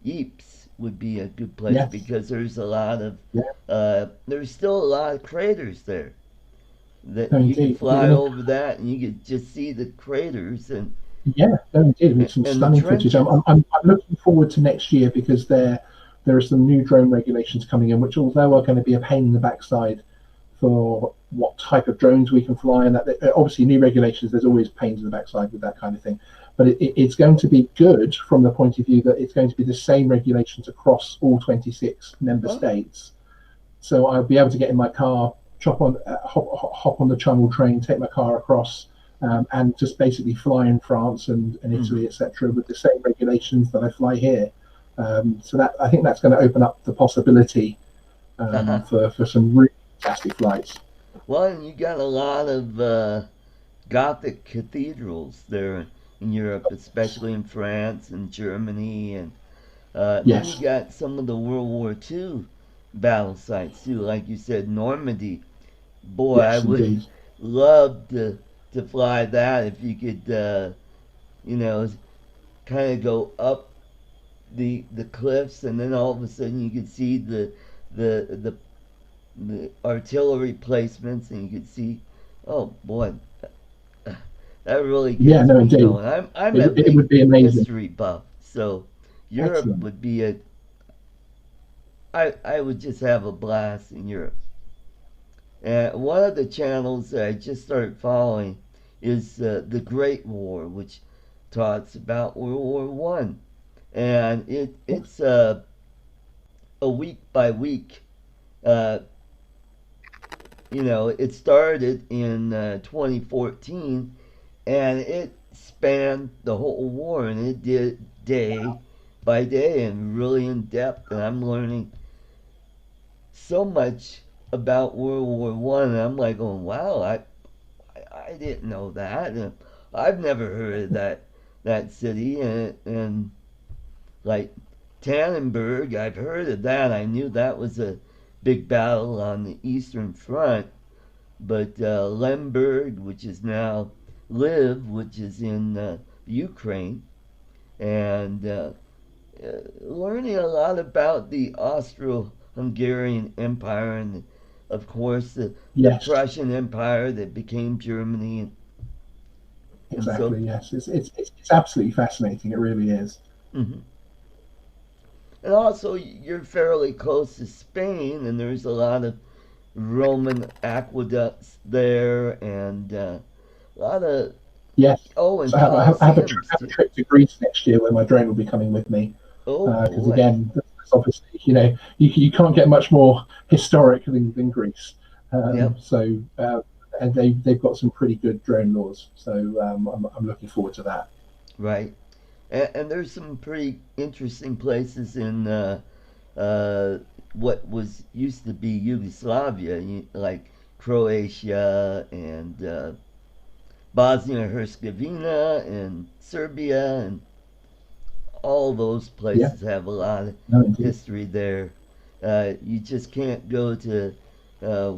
[SPEAKER 1] Ypres would be a good place,
[SPEAKER 2] Yes,
[SPEAKER 1] because there's a lot of
[SPEAKER 2] yeah,
[SPEAKER 1] there's still a lot of craters there that
[SPEAKER 2] no,
[SPEAKER 1] you could
[SPEAKER 2] indeed. I
[SPEAKER 1] fly
[SPEAKER 2] mean,
[SPEAKER 1] over that and you could just see the craters
[SPEAKER 2] yeah, no, indeed. I mean, some
[SPEAKER 1] and the
[SPEAKER 2] stunning footage.
[SPEAKER 1] trenches.
[SPEAKER 2] I'm looking forward to next year because there are some new drone regulations coming in, which, although are going to be a pain in the backside for what type of drones we can fly, and that obviously new regulations, there's always pains in the backside with that kind of thing. But it's going to be good from the point of view that it's going to be the same regulations across all 26 member
[SPEAKER 1] Oh,
[SPEAKER 2] states. So I'll be able to get in my car, hop on the Channel train, take my car across, and just basically fly in France and
[SPEAKER 1] hmm.
[SPEAKER 2] Italy, etc., with the same regulations that I fly here. So that, I think that's going to open up the possibility for some really fantastic flights.
[SPEAKER 1] Well, and you got a lot of Gothic cathedrals there in Europe, especially in France and Germany, and then you
[SPEAKER 2] Yes,
[SPEAKER 1] got some of the World War II battle sites too, like you said, Normandy. Boy, I
[SPEAKER 2] yes,
[SPEAKER 1] would
[SPEAKER 2] indeed.
[SPEAKER 1] love to fly that if you could, you know, kind of go up the cliffs, and then all of a sudden you could see the the the artillery placements, and you could see, oh boy, that really
[SPEAKER 2] Yeah,
[SPEAKER 1] gets
[SPEAKER 2] no,
[SPEAKER 1] me
[SPEAKER 2] indeed.
[SPEAKER 1] going. I'm a
[SPEAKER 2] It
[SPEAKER 1] big
[SPEAKER 2] would be amazing.
[SPEAKER 1] history buff, so Europe
[SPEAKER 2] Excellent.
[SPEAKER 1] would be a I would just have a blast in Europe. And one of the channels that I just started following is the Great War, which talks about World War I, and it's a week by week. Uh, it started in 2014, and it spanned the whole war, and it did day by day and really in depth. And I'm learning so much about World War I, and I'm like, oh wow, I didn't know that. And I've never heard of that city, and like Tannenberg, I've heard of that. I knew that was a big battle on the Eastern Front, but Lemberg, which is now Liv, which is in Ukraine, and learning a lot about the Austro-Hungarian Empire, and of course the
[SPEAKER 2] Yes,
[SPEAKER 1] Prussian Empire that became Germany, and so.
[SPEAKER 2] exactly. Yes, it's absolutely fascinating. It really is.
[SPEAKER 1] Mhm. And also, you're fairly close to Spain, and there's a lot of Roman aqueducts there, and a lot of,
[SPEAKER 2] Yes.
[SPEAKER 1] oh, and
[SPEAKER 2] So
[SPEAKER 1] coliseums
[SPEAKER 2] have a
[SPEAKER 1] too.
[SPEAKER 2] trip to Greece next year where my drone will be coming with me.
[SPEAKER 1] Oh
[SPEAKER 2] Because
[SPEAKER 1] boy.
[SPEAKER 2] again, that's obviously, you can't get much more historic than Greece.
[SPEAKER 1] Yep.
[SPEAKER 2] And they've got some pretty good drone laws. So I'm looking forward to that.
[SPEAKER 1] Right. And there's some pretty interesting places in uh, what was used to be Yugoslavia, like Croatia and Bosnia Herzegovina and Serbia, and all those
[SPEAKER 2] Yeah,
[SPEAKER 1] places have a lot of
[SPEAKER 2] no, indeed.
[SPEAKER 1] history there. You just can't go to, uh,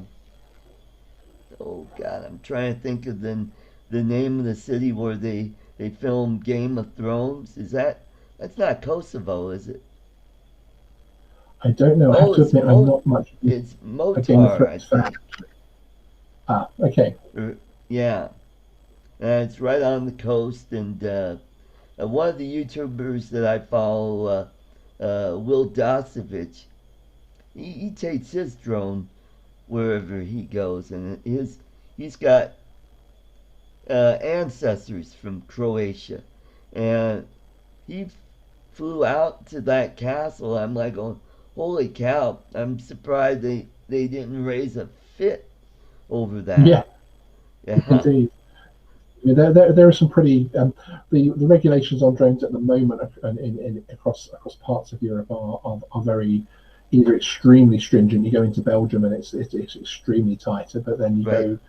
[SPEAKER 1] oh God, I'm trying to think of the name of the city where they filmed Game of Thrones. That's not Kosovo, is it?
[SPEAKER 2] I don't know. I have
[SPEAKER 1] Oh,
[SPEAKER 2] to admit, I'm not much of
[SPEAKER 1] it's
[SPEAKER 2] a Game of
[SPEAKER 1] Motar, I
[SPEAKER 2] Thrones fan.
[SPEAKER 1] think.
[SPEAKER 2] Okay.
[SPEAKER 1] Yeah, it's right on the coast, and one of the YouTubers that I follow, Will Dosovich, he takes his drone wherever he goes, and he's got ancestors from Croatia, and he flew out to that castle. I'm like, oh, holy cow! I'm surprised they didn't raise a fit over that.
[SPEAKER 2] Yeah,
[SPEAKER 1] Yeah,
[SPEAKER 2] indeed. Yeah, there are some pretty the regulations on drones at the moment across parts of Europe are very either extremely stringent. You go into Belgium and it's extremely tighter, but then you
[SPEAKER 1] right,
[SPEAKER 2] go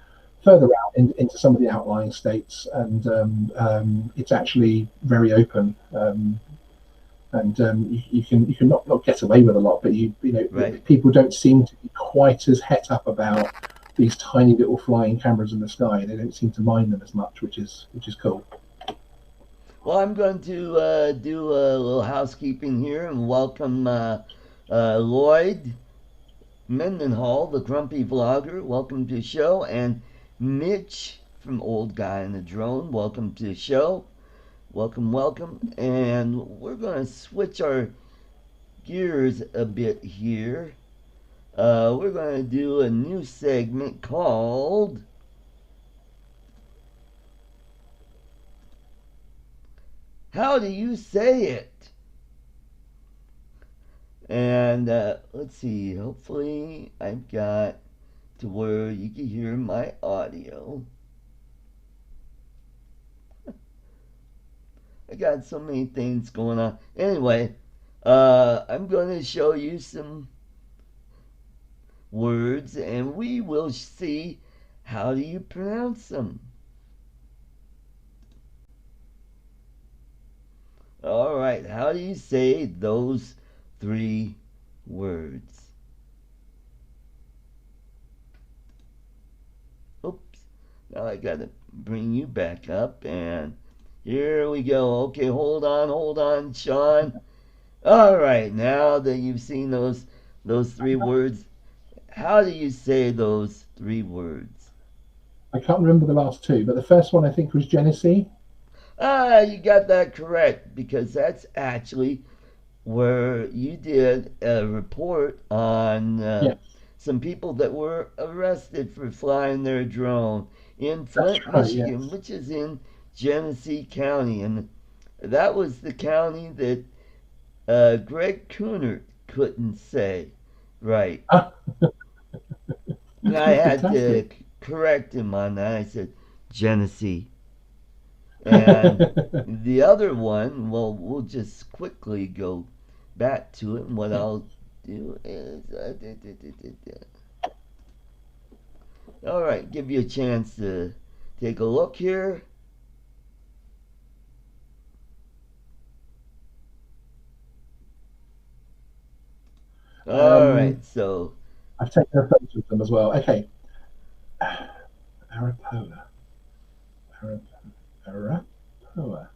[SPEAKER 2] further out into some of the outlying states, and it's actually very open. And you can not get away with a lot, but
[SPEAKER 1] right.
[SPEAKER 2] people don't seem to be quite as het up about these tiny little flying cameras in the sky. They don't seem to mind them as much, which is cool.
[SPEAKER 1] Well, I'm going to do a little housekeeping here and welcome Lloyd Mendenhall, the grumpy vlogger. Welcome to the show. And Mitch from Old Guy in the Drone. Welcome to the show. Welcome, welcome. And we're going to switch our gears a bit here. We're going to do a new segment called How Do You Say It? And let's see, hopefully I've got to where you can hear my audio. I got so many things going on. Anyway, I'm going to show you some words, and we will see how do you pronounce them. All right. How do you say those 3 words? Oops. Now I gotta bring you back up, and here we go. Okay, hold on, Sean. All right. Now that you've seen those 3 words, how do you say those 3 words?
[SPEAKER 2] I can't remember the last two, but the first one I think was Genesee.
[SPEAKER 1] Ah, you got that correct because that's actually where you did a report on
[SPEAKER 2] Yes,
[SPEAKER 1] some people that were arrested for flying their drone in
[SPEAKER 2] that's
[SPEAKER 1] Flint,
[SPEAKER 2] right.
[SPEAKER 1] Michigan,
[SPEAKER 2] Yes.
[SPEAKER 1] which is in Genesee County. And that was the county that Greg Coonert couldn't say right.
[SPEAKER 2] Ah,
[SPEAKER 1] And I had
[SPEAKER 2] fantastic.
[SPEAKER 1] to correct him on that. I said, Genesee. And the other one, well, we'll just quickly go back to it. And what
[SPEAKER 2] Yeah.
[SPEAKER 1] I'll do is, all right, give you a chance to take a look here. All
[SPEAKER 2] Um,
[SPEAKER 1] right, so
[SPEAKER 2] I've taken a photo of them as well. Okay. Arapahoa. Arapahoa.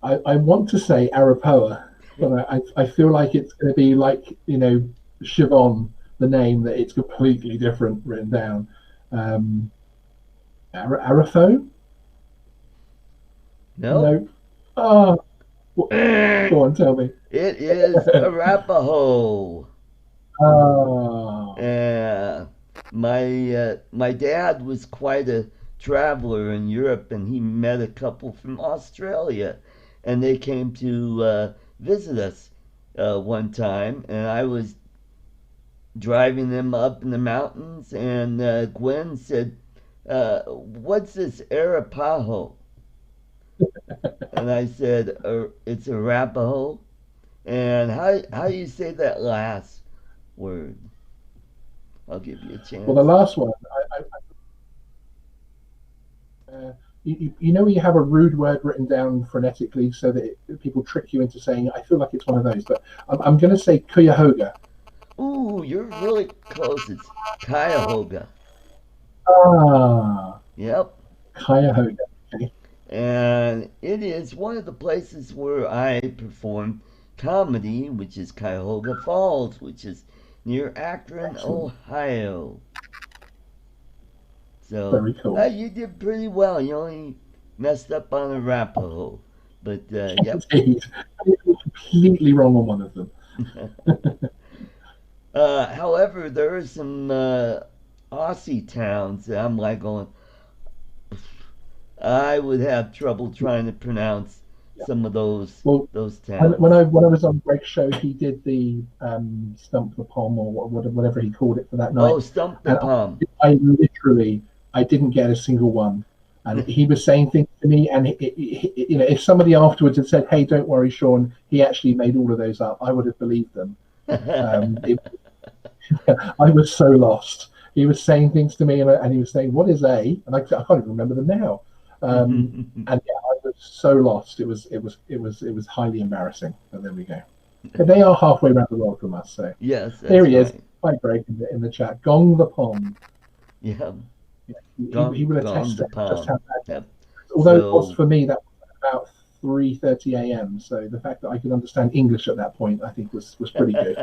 [SPEAKER 2] I want to say Arapahoa, but I feel like it's going to be like, Siobhan, the name, that it's completely different written down. Um, Arafo?
[SPEAKER 1] no.
[SPEAKER 2] No. Oh,
[SPEAKER 1] It
[SPEAKER 2] go on, tell me.
[SPEAKER 1] is Arapaho.
[SPEAKER 2] Ah,
[SPEAKER 1] My dad was quite a traveler in Europe, and he met a couple from Australia, and they came to visit us one time, and I was driving them up in the mountains, and Gwen said, "What's this Arapaho?" And I said, "It's Arapaho." And how do you say that last word? I'll give you a
[SPEAKER 2] well, the
[SPEAKER 1] chance.
[SPEAKER 2] last one, you know, when you have a rude word written down phonetically so that people trick you into saying, I feel like it's one of those, but I'm going to say Cuyahoga.
[SPEAKER 1] Ooh, you're really close. It's Cuyahoga.
[SPEAKER 2] Ah,
[SPEAKER 1] Yep.
[SPEAKER 2] Cuyahoga. Okay.
[SPEAKER 1] And it is one of the places where I perform comedy, which is Cuyahoga Falls, which is near Akron,
[SPEAKER 2] Excellent.
[SPEAKER 1] Ohio. So
[SPEAKER 2] Very cool.
[SPEAKER 1] you did pretty well. You only messed up on Arapaho. But yep.
[SPEAKER 2] Indeed. You're completely wrong on one of them.
[SPEAKER 1] However, there are some Aussie towns that I'm like going, I would have trouble trying to pronounce
[SPEAKER 2] Yeah.
[SPEAKER 1] some of
[SPEAKER 2] Well,
[SPEAKER 1] those
[SPEAKER 2] when
[SPEAKER 1] towns.
[SPEAKER 2] I was on Greg's show, he did the stump the palm or whatever he called it for that
[SPEAKER 1] Oh,
[SPEAKER 2] night,
[SPEAKER 1] Stump the
[SPEAKER 2] and
[SPEAKER 1] Palm.
[SPEAKER 2] I literally I didn't get a single one. And he was saying things to me, and if somebody afterwards had said, "Hey, don't worry, Sean, he actually made all of those up," I would have believed them. It, I was so lost. He was saying things to me, and he was saying, "What is A?" And I can't even remember them now. And yeah, I was so lost. It was highly embarrassing. But there we go. But they are halfway around the world from us. So
[SPEAKER 1] Yes,
[SPEAKER 2] there
[SPEAKER 1] that's
[SPEAKER 2] he is.
[SPEAKER 1] right.
[SPEAKER 2] Hi, Greg, in the chat. Gong the pond.
[SPEAKER 1] Yeah,
[SPEAKER 2] Yeah, he
[SPEAKER 1] gone,
[SPEAKER 2] will
[SPEAKER 1] gone
[SPEAKER 2] attest
[SPEAKER 1] the
[SPEAKER 2] to just how
[SPEAKER 1] palm.
[SPEAKER 2] bad it
[SPEAKER 1] Yep.
[SPEAKER 2] was. Although it was
[SPEAKER 1] So,
[SPEAKER 2] for me, that was about 3:30 a.m. So the fact that I could understand English at that point, I think was pretty good.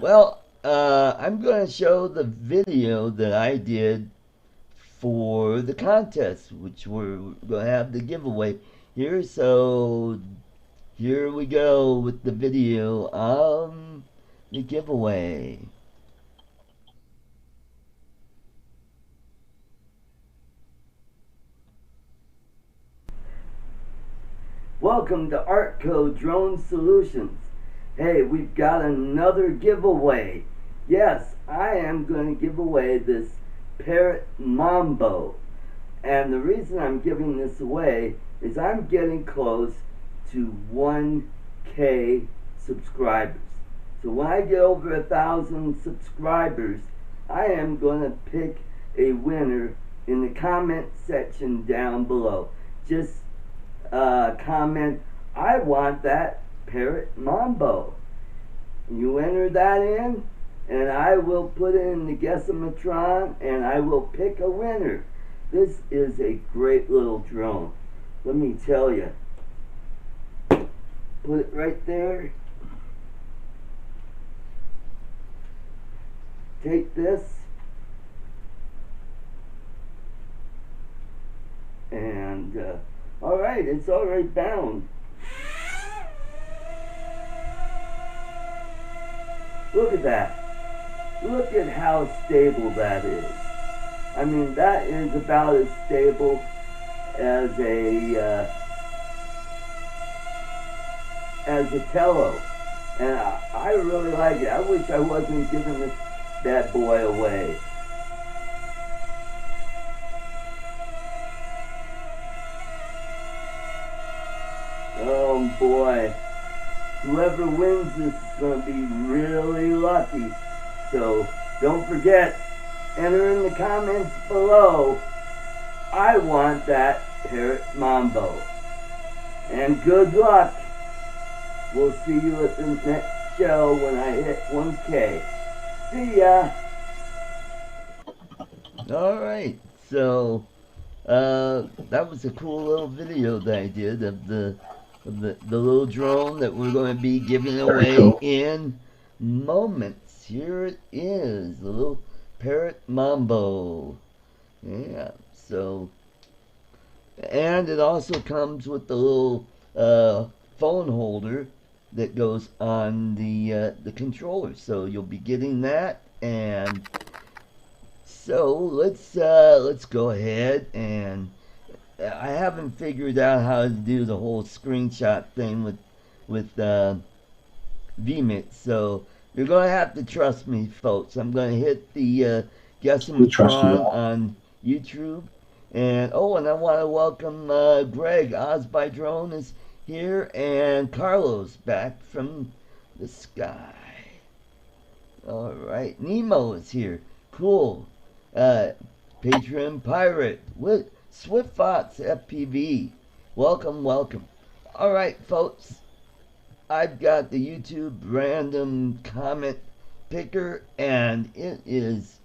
[SPEAKER 1] well, I'm going to show the video that I did for the contest, which we're going to have the giveaway here. So here we go with the video on the giveaway. Welcome to ArtCo Drone Solutions. Hey, we've got another giveaway. Yes, I am going to give away this Parrot Mambo. And the reason I'm giving this away is I'm getting close to 1K subscribers. So when I get over 1,000 subscribers, I am going to pick a winner in the comment section down below. Just comment, I want that Parrot Mambo. You enter that in, and I will put it in the Guessimatron, and I will pick a winner. This is a great little drone. Let me tell you. Put it right there. Take this. And, alright, it's already bound. Look at that. Look at how stable that is. I mean, that is about as stable as a Tello. And I really like it. I wish I wasn't giving this bad boy away. Oh boy. Whoever wins this is going to be really lucky. So don't forget, enter in the comments below, I want that Parrot Mambo. And good luck. We'll see you at the next show when I hit 1K. See ya. Alright, so that was a cool little video that I did of the little drone that we're going to be giving away in moments. Here it is, the little Parrot Mambo. Yeah, so, and it also comes with the little phone holder that goes on the controller. So you'll be getting that, and so let's go ahead, and I haven't figured out how to do the whole screenshot thing with vMix, so you're gonna have to trust me, folks. I'm gonna hit the Guessimatron on YouTube, and and I want to welcome Greg Osby Drone is here, and Carlos back from the sky. All right, Nemo is here. Cool. Patron Pirate with SwiftFox FPV. Welcome, welcome. All right, folks. I've got the YouTube random comment picker, and it is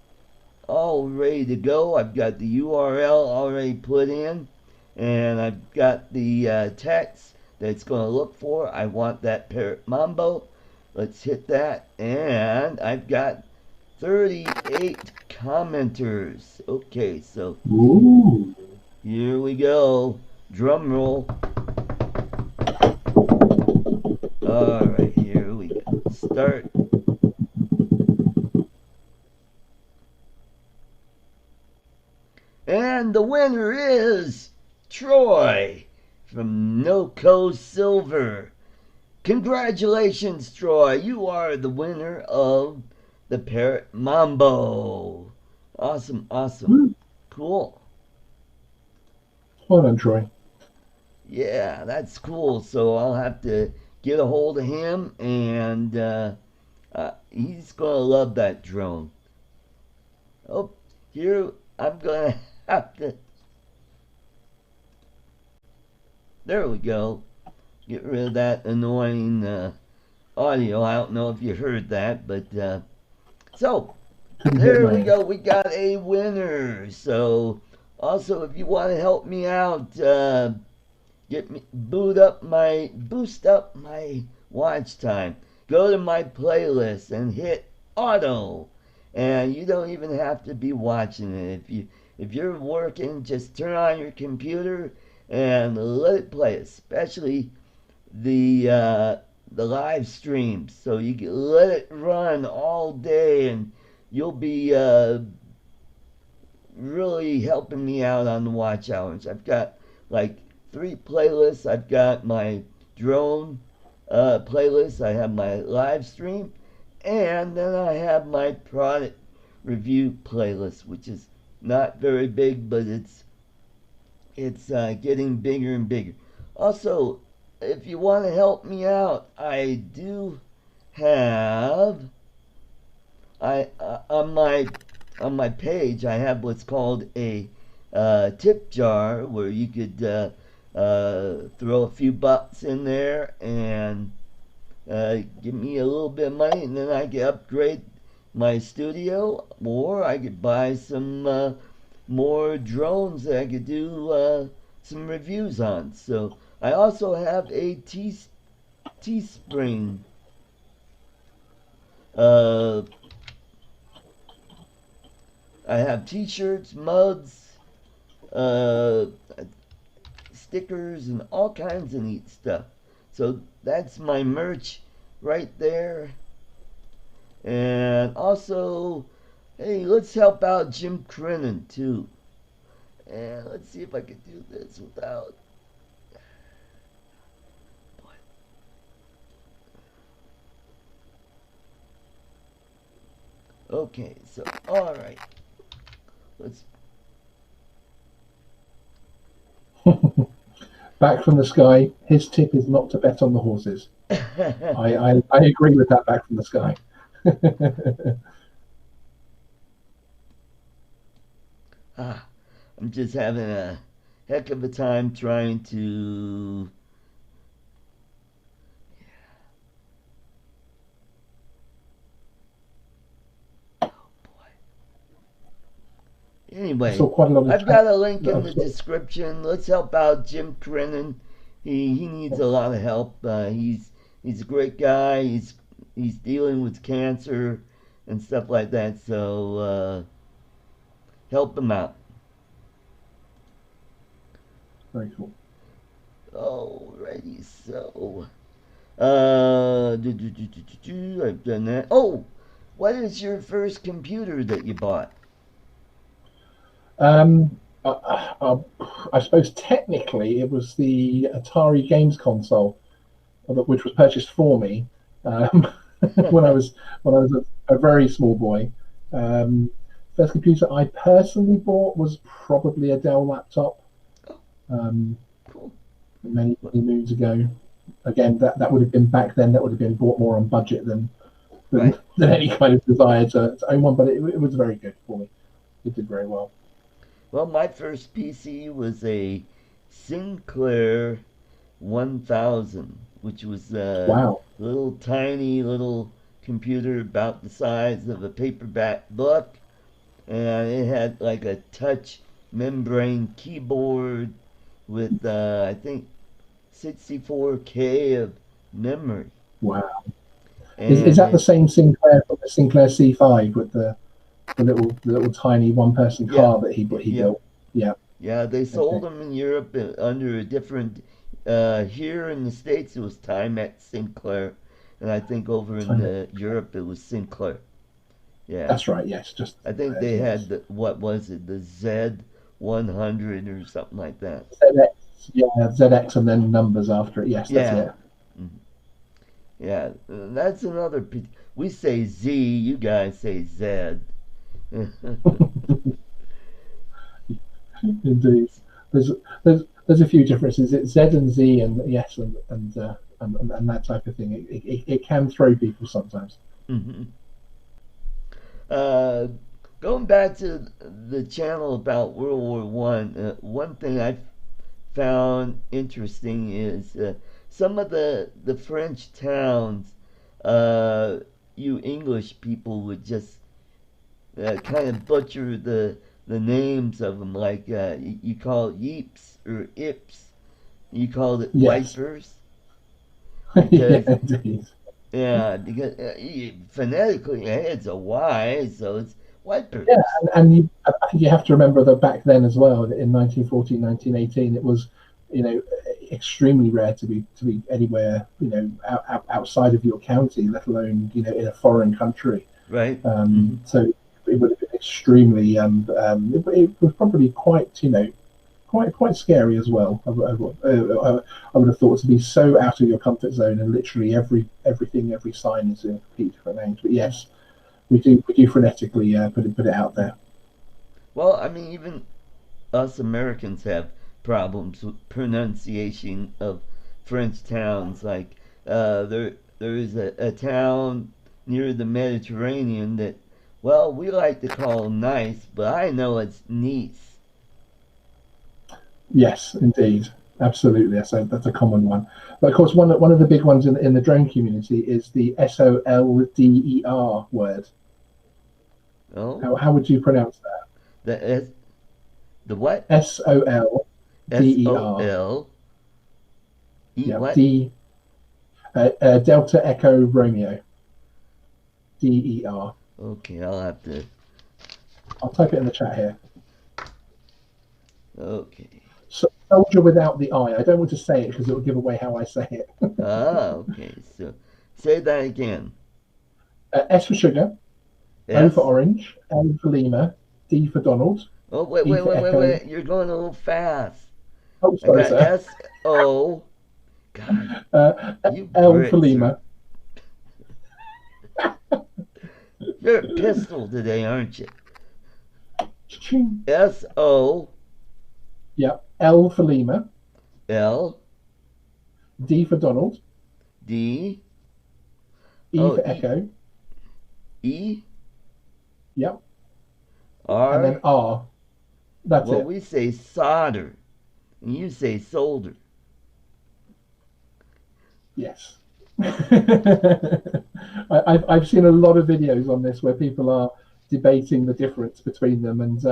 [SPEAKER 1] all ready to go. I've got the URL already put in, and I've got the text that it's going to look for. I want that Parrot Mambo. Let's hit that, and I've got 38 commenters. Okay, so
[SPEAKER 2] ooh,
[SPEAKER 1] here we go. Drum roll. Alright, here we go. Start. And the winner is Troy from NoCo Silver. Congratulations, Troy. You are the winner of the Parrot Mambo. Awesome, awesome. Cool.
[SPEAKER 2] Well done, Troy.
[SPEAKER 1] Yeah, that's cool. So I'll have to get a hold of him, and he's going to love that drone. Oh, here, I'm going to have to... There we go. Get rid of that annoying audio. I don't know if you heard that, but so there we go. We got a winner. So also, if you want to help me out, boost up my watch time, go to my playlist and hit auto, and you don't even have to be watching it. If you're working, just turn on your computer and let it play, especially the live streams, so you can let it run all day, and you'll be really helping me out on the watch hours. I've got like 3 playlists. I've got my drone playlist, I have my live stream, and then I have my product review playlist, which is not very big, but it's getting bigger and bigger. Also, if you want to help me out, I do have on my page I have what's called a tip jar, where you could throw a few bucks in there and give me a little bit of money, and then I could upgrade my studio, or I could buy some more drones that I could do some reviews on. So I also have a Teespring uh, I have t-shirts, mugs, uh, stickers, and all kinds of neat stuff. So that's my merch right there. And also, hey, let's help out Jim Crennan too. And let's see if I can do this without. Okay, so all right, let's.
[SPEAKER 2] Back from the sky. His tip is not to bet on the horses. I agree with that. Back from the sky.
[SPEAKER 1] I'm just having a heck of a time trying to. Oh boy. Anyway, I've got a link in the description. Let's help out Jim Crennan. He needs a lot of help. He's a great guy. He's dealing with cancer and stuff like that. So help him out.
[SPEAKER 2] Very cool.
[SPEAKER 1] Alrighty, so I've done that. Oh, what is your first computer that you bought?
[SPEAKER 2] I suppose technically it was the Atari games console, which was purchased for me when I was a very small boy. First computer I personally bought was probably a Dell laptop.
[SPEAKER 1] Cool.
[SPEAKER 2] Many moons ago. Again, that would have been back then. That would have been bought more on budget than any kind of desire to own one. But it was very good for me. It did very well.
[SPEAKER 1] Well, my first PC was a Sinclair 1000, which was a little tiny little computer about the size of a paperback book, and it had like a touch membrane keyboard with I think 64K of memory.
[SPEAKER 2] Wow. Is that the same Sinclair from the Sinclair C5 with the little tiny one-person car that he built? Yeah.
[SPEAKER 1] Yeah, they sold them in Europe under a different. Here in the States, it was Timex Sinclair, and I think over in Europe it was Sinclair. Yeah,
[SPEAKER 2] that's right. Yes,
[SPEAKER 1] I think they had what was it, the Z100 or something like that.
[SPEAKER 2] ZX, and then numbers after it. Yes, that's it.
[SPEAKER 1] Yeah, that's another. We say Z, you guys say Z.
[SPEAKER 2] Indeed, there's a few differences. It's Z and Z and yes and that type of thing. It can throw people sometimes.
[SPEAKER 1] Mm-hmm. Going back to the channel about World War One, one thing I found interesting is some of the French towns. You English people would just kind of butcher the names of them, like you call it yeeps or ips, you called it wipers.
[SPEAKER 2] Because,
[SPEAKER 1] because phonetically it's a Y, so it's wipers.
[SPEAKER 2] Yeah, and I think you have to remember that back then as well, in 1914, 1918, it was, extremely rare to be anywhere, outside of your county, let alone, in a foreign country.
[SPEAKER 1] Right.
[SPEAKER 2] So it would have been extremely, it was probably quite, quite scary as well. I would have thought, to be so out of your comfort zone, and literally every sign is in a complete different language. But yes, we do phonetically put it out there.
[SPEAKER 1] Well, I mean, even us Americans have problems with pronunciation of French towns. Like there is a town near the Mediterranean that, well, we like to call Nice, but I know it's Nice.
[SPEAKER 2] Yes, indeed. Absolutely, that's a common one. But of course, one of the big ones in the drone community is the SOLDER word.
[SPEAKER 1] Oh,
[SPEAKER 2] How would you pronounce that?
[SPEAKER 1] the S, the what?
[SPEAKER 2] SOLDER.
[SPEAKER 1] SOL E
[SPEAKER 2] Yeah,
[SPEAKER 1] what?
[SPEAKER 2] D Delta Echo Romeo. DER.
[SPEAKER 1] Okay, I'll have to.
[SPEAKER 2] I'll type it in the chat here.
[SPEAKER 1] Okay.
[SPEAKER 2] So, soldier without the I. I don't want to say it because it will give away how I say it.
[SPEAKER 1] Okay. So say that again.
[SPEAKER 2] S for sugar, O for
[SPEAKER 1] S.
[SPEAKER 2] orange, L for Lima, D for Donald,
[SPEAKER 1] Oh, wait,
[SPEAKER 2] E
[SPEAKER 1] wait,
[SPEAKER 2] for
[SPEAKER 1] wait, wait,
[SPEAKER 2] Echo.
[SPEAKER 1] wait. You're going a little fast.
[SPEAKER 2] Oh,
[SPEAKER 1] I
[SPEAKER 2] sorry,
[SPEAKER 1] got
[SPEAKER 2] sir.
[SPEAKER 1] SO. God,
[SPEAKER 2] Uh,
[SPEAKER 1] you
[SPEAKER 2] L for
[SPEAKER 1] Brits are.
[SPEAKER 2] Lima.
[SPEAKER 1] You're a pistol today, aren't you?
[SPEAKER 2] Ching.
[SPEAKER 1] SO
[SPEAKER 2] Yeah, L for Lima,
[SPEAKER 1] L
[SPEAKER 2] D for Donald,
[SPEAKER 1] D.
[SPEAKER 2] E
[SPEAKER 1] Oh,
[SPEAKER 2] for Echo.
[SPEAKER 1] E
[SPEAKER 2] Yep, and then
[SPEAKER 1] R.
[SPEAKER 2] R. That's
[SPEAKER 1] Well,
[SPEAKER 2] it.
[SPEAKER 1] we say solder, and you say solder.
[SPEAKER 2] Yes. I've seen a lot of videos on this where people are debating the difference between them, and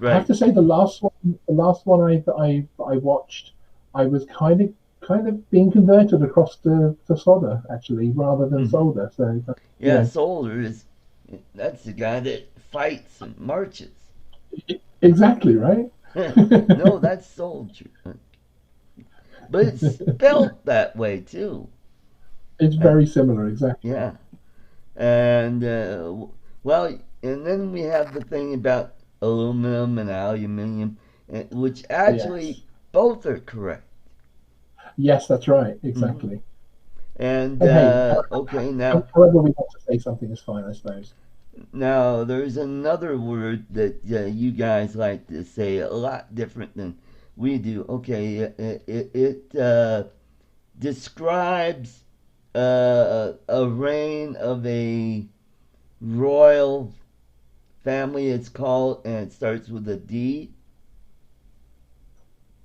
[SPEAKER 2] I have
[SPEAKER 1] Right.
[SPEAKER 2] to say the last one I watched, I was kind of being converted across to solder actually, rather than
[SPEAKER 1] Mm-hmm.
[SPEAKER 2] solder. So you
[SPEAKER 1] Yeah,
[SPEAKER 2] know,
[SPEAKER 1] solder is. That's the guy that fights and marches.
[SPEAKER 2] exactly right.
[SPEAKER 1] No, that's soldier. But it's spelt that way too.
[SPEAKER 2] It's
[SPEAKER 1] Uh,
[SPEAKER 2] very similar, exactly.
[SPEAKER 1] yeah. And well, and then we have the thing about aluminum and aluminium, which
[SPEAKER 2] Yes,
[SPEAKER 1] actually both are correct.
[SPEAKER 2] yes, that's right,
[SPEAKER 1] Hmm.
[SPEAKER 2] exactly.
[SPEAKER 1] And
[SPEAKER 2] And hey,
[SPEAKER 1] okay, now
[SPEAKER 2] however we want to say something is fine, I suppose.
[SPEAKER 1] there's another word that you guys like to say a lot different than we do. Okay, it describes a reign of a royal family. It's called, and it starts with a D.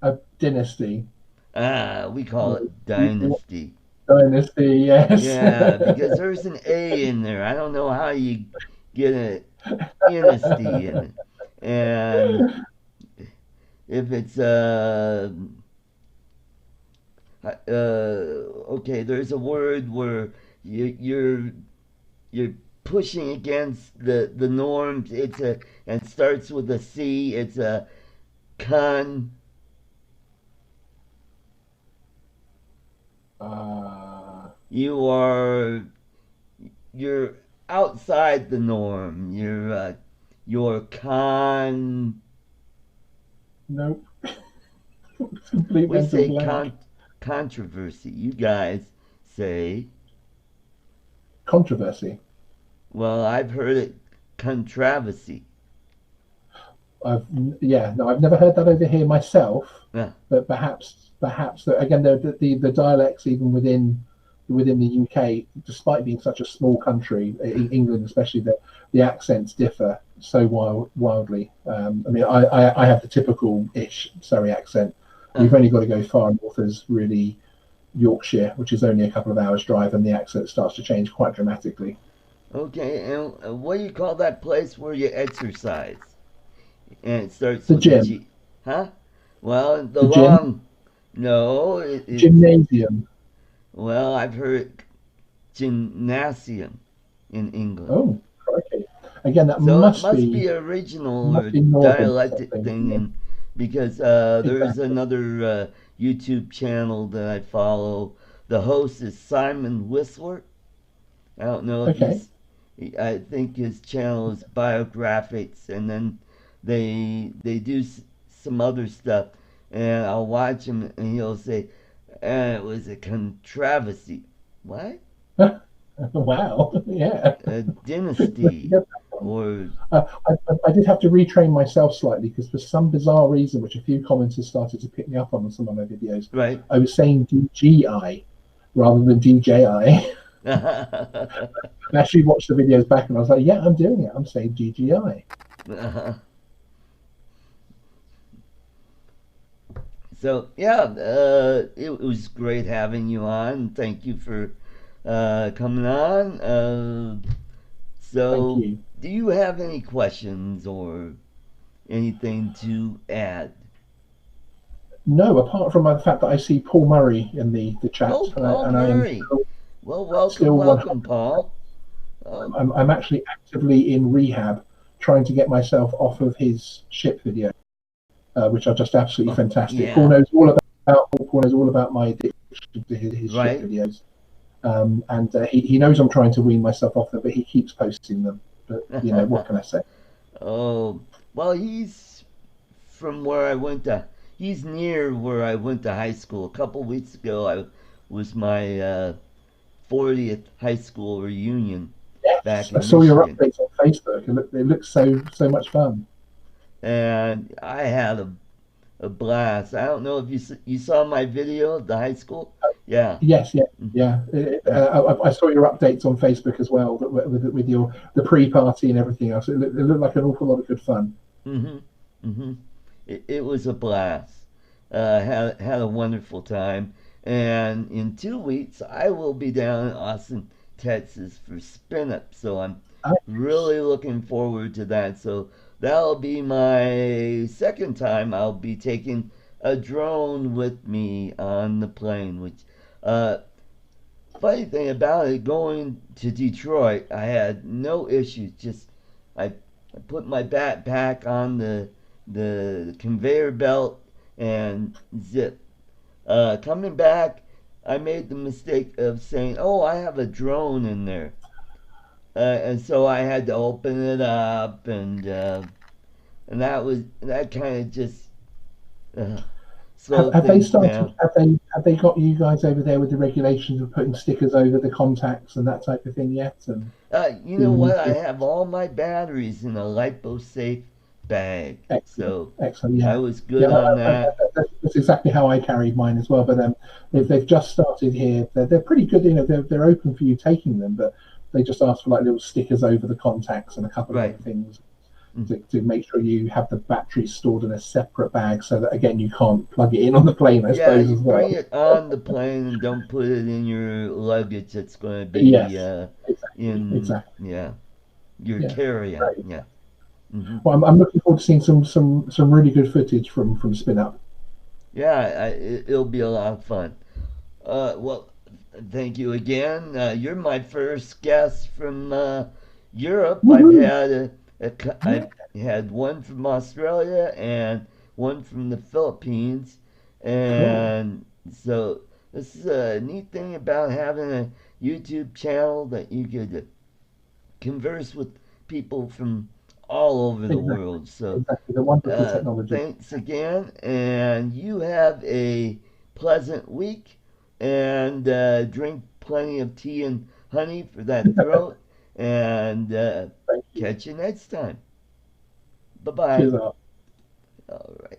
[SPEAKER 2] A dynasty.
[SPEAKER 1] We call it dynasty.
[SPEAKER 2] Dynasty, yes.
[SPEAKER 1] Yeah, because there's an A in there. I don't know how you get a dynasty in it. And if it's okay, there's a word where you're pushing against the norms. It's a and starts with a C. It's a con.
[SPEAKER 2] uh,
[SPEAKER 1] You are you're outside the norm. You're con.
[SPEAKER 2] nope. Complete
[SPEAKER 1] We
[SPEAKER 2] mental
[SPEAKER 1] say
[SPEAKER 2] blank.
[SPEAKER 1] controversy. You guys say,
[SPEAKER 2] Controversy.
[SPEAKER 1] well, I've heard it controversy.
[SPEAKER 2] I've yeah, no, I've never heard that over here myself,
[SPEAKER 1] Yeah.
[SPEAKER 2] but perhaps again the dialects even within the UK, despite being such a small country, England especially, the accents differ so wildly. I mean, I have the typical ish Surrey accent. You've only got to go far north as really Yorkshire, which is only a couple of hours drive, and the accent starts to change quite dramatically.
[SPEAKER 1] Okay, and what do you call that place where you exercise? And it starts
[SPEAKER 2] The
[SPEAKER 1] with a
[SPEAKER 2] gym,
[SPEAKER 1] G. Huh? Well, the
[SPEAKER 2] the gym,
[SPEAKER 1] long. No, it's.
[SPEAKER 2] gymnasium.
[SPEAKER 1] Well, I've heard gymnasium in England.
[SPEAKER 2] Oh, crikey. Again, that
[SPEAKER 1] So it must be original or
[SPEAKER 2] must be northern or
[SPEAKER 1] dialectic
[SPEAKER 2] something.
[SPEAKER 1] thing,
[SPEAKER 2] Yeah,
[SPEAKER 1] and because there's
[SPEAKER 2] exactly.
[SPEAKER 1] another YouTube channel that I follow. The host is Simon Whistler. I don't know if
[SPEAKER 2] Okay.
[SPEAKER 1] I think his channel is biographics, and then they do some other stuff, and I'll watch him, and he'll say, "It was a controversy." What?
[SPEAKER 2] Wow. Yeah.
[SPEAKER 1] A
[SPEAKER 2] Where'd you
[SPEAKER 1] dynasty,
[SPEAKER 2] get that from?
[SPEAKER 1] or
[SPEAKER 2] I did have to retrain myself slightly because for some bizarre reason, which a few commenters started to pick me up on some of my videos,
[SPEAKER 1] right?
[SPEAKER 2] I was saying DGI rather than DJI. I actually watched the videos back and I was like, yeah, I'm doing it. I'm saying DGI.
[SPEAKER 1] So yeah, it was great having you on. Thank you for coming on.
[SPEAKER 2] Thank
[SPEAKER 1] So,
[SPEAKER 2] you.
[SPEAKER 1] do you have any questions or anything to add?
[SPEAKER 2] No, apart from the fact that I see Paul Murray in the chat,
[SPEAKER 1] Oh, Paul
[SPEAKER 2] and I am
[SPEAKER 1] Murray.
[SPEAKER 2] still,
[SPEAKER 1] Well,
[SPEAKER 2] I'm
[SPEAKER 1] welcome,
[SPEAKER 2] still
[SPEAKER 1] welcome,
[SPEAKER 2] 100.
[SPEAKER 1] Paul. Oh,
[SPEAKER 2] I'm actually actively in rehab, trying to get myself off of his ship video, which are just absolutely
[SPEAKER 1] oh,
[SPEAKER 2] fantastic.
[SPEAKER 1] yeah,
[SPEAKER 2] Paul knows all about my addiction to his ship
[SPEAKER 1] right.
[SPEAKER 2] videos, and he knows I'm trying to wean myself off them, but he keeps posting them. But what can I say?
[SPEAKER 1] Oh, well, he's from where I went to. He's near where I went to high school. A couple weeks ago, I was my 40th high school reunion back
[SPEAKER 2] Yes, I
[SPEAKER 1] in
[SPEAKER 2] saw your
[SPEAKER 1] Michigan,
[SPEAKER 2] updates on Facebook. It looks so much fun.
[SPEAKER 1] and I had a blast. I don't know if you saw my video of the high school. Yeah.
[SPEAKER 2] Yes, yeah,
[SPEAKER 1] Mm-hmm.
[SPEAKER 2] yeah. I saw your updates on Facebook as well, with your the pre-party and everything else. It looked like an awful lot of good fun.
[SPEAKER 1] Mm-hmm. Mm-hmm. It was a blast. Had a wonderful time, and in 2 weeks I will be down in Austin, Texas for Spin Up. So I'm
[SPEAKER 2] Uh,
[SPEAKER 1] really looking forward to that. So that'll be my second time I'll be taking a drone with me on the plane. Which, uh, funny thing about it, going to Detroit, I had no issues. Just I, I put my backpack on the conveyor belt and zip. Coming back, I made the mistake of saying, "Oh, I have a drone in there," and so I had to open it up, and that kind of just uh, slowed
[SPEAKER 2] have they
[SPEAKER 1] things
[SPEAKER 2] started?
[SPEAKER 1] down.
[SPEAKER 2] Have they got you guys over there with the regulations of putting stickers over the contacts and that type of thing yet? And
[SPEAKER 1] You know
[SPEAKER 2] doing
[SPEAKER 1] what?
[SPEAKER 2] these
[SPEAKER 1] I
[SPEAKER 2] things?
[SPEAKER 1] have all my batteries in a lipo-safe bag,
[SPEAKER 2] Excellent,
[SPEAKER 1] so
[SPEAKER 2] excellent.
[SPEAKER 1] I
[SPEAKER 2] Yeah,
[SPEAKER 1] was
[SPEAKER 2] yeah.
[SPEAKER 1] good on that.
[SPEAKER 2] That's exactly how I carried mine as well. But they've just started here. They're pretty good. They're open for you taking them, but they just ask for like little stickers over the contacts and a couple of
[SPEAKER 1] Right.
[SPEAKER 2] other things
[SPEAKER 1] Mm.
[SPEAKER 2] to make sure you have the battery stored in a separate bag, so that again you can't plug it in on the plane, I
[SPEAKER 1] Yeah,
[SPEAKER 2] suppose,
[SPEAKER 1] you
[SPEAKER 2] as
[SPEAKER 1] bring
[SPEAKER 2] well.
[SPEAKER 1] it on the plane and don't put it in your luggage. It's going to be
[SPEAKER 2] Yes, exactly,
[SPEAKER 1] in
[SPEAKER 2] exactly.
[SPEAKER 1] yeah your
[SPEAKER 2] Yeah,
[SPEAKER 1] carry-on.
[SPEAKER 2] great.
[SPEAKER 1] Yeah. Hmm.
[SPEAKER 2] Well, I'm looking forward to seeing some really good footage from Spin Up.
[SPEAKER 1] Yeah, it'll be a lot of fun. Well, thank you again. You're my first guest from Europe.
[SPEAKER 2] Woohoo!
[SPEAKER 1] I've had one from Australia and one from the Philippines,
[SPEAKER 2] Cool.
[SPEAKER 1] and so this is a neat thing about having a YouTube channel that you could converse with people from all over the
[SPEAKER 2] Exactly,
[SPEAKER 1] world. So
[SPEAKER 2] exactly. The wonderful technology.
[SPEAKER 1] thanks again, and you have a pleasant week, and drink plenty of tea and honey for that throat, and
[SPEAKER 2] Thank you.
[SPEAKER 1] catch you next time. Bye bye.
[SPEAKER 2] Cheers, Art.
[SPEAKER 1] All right.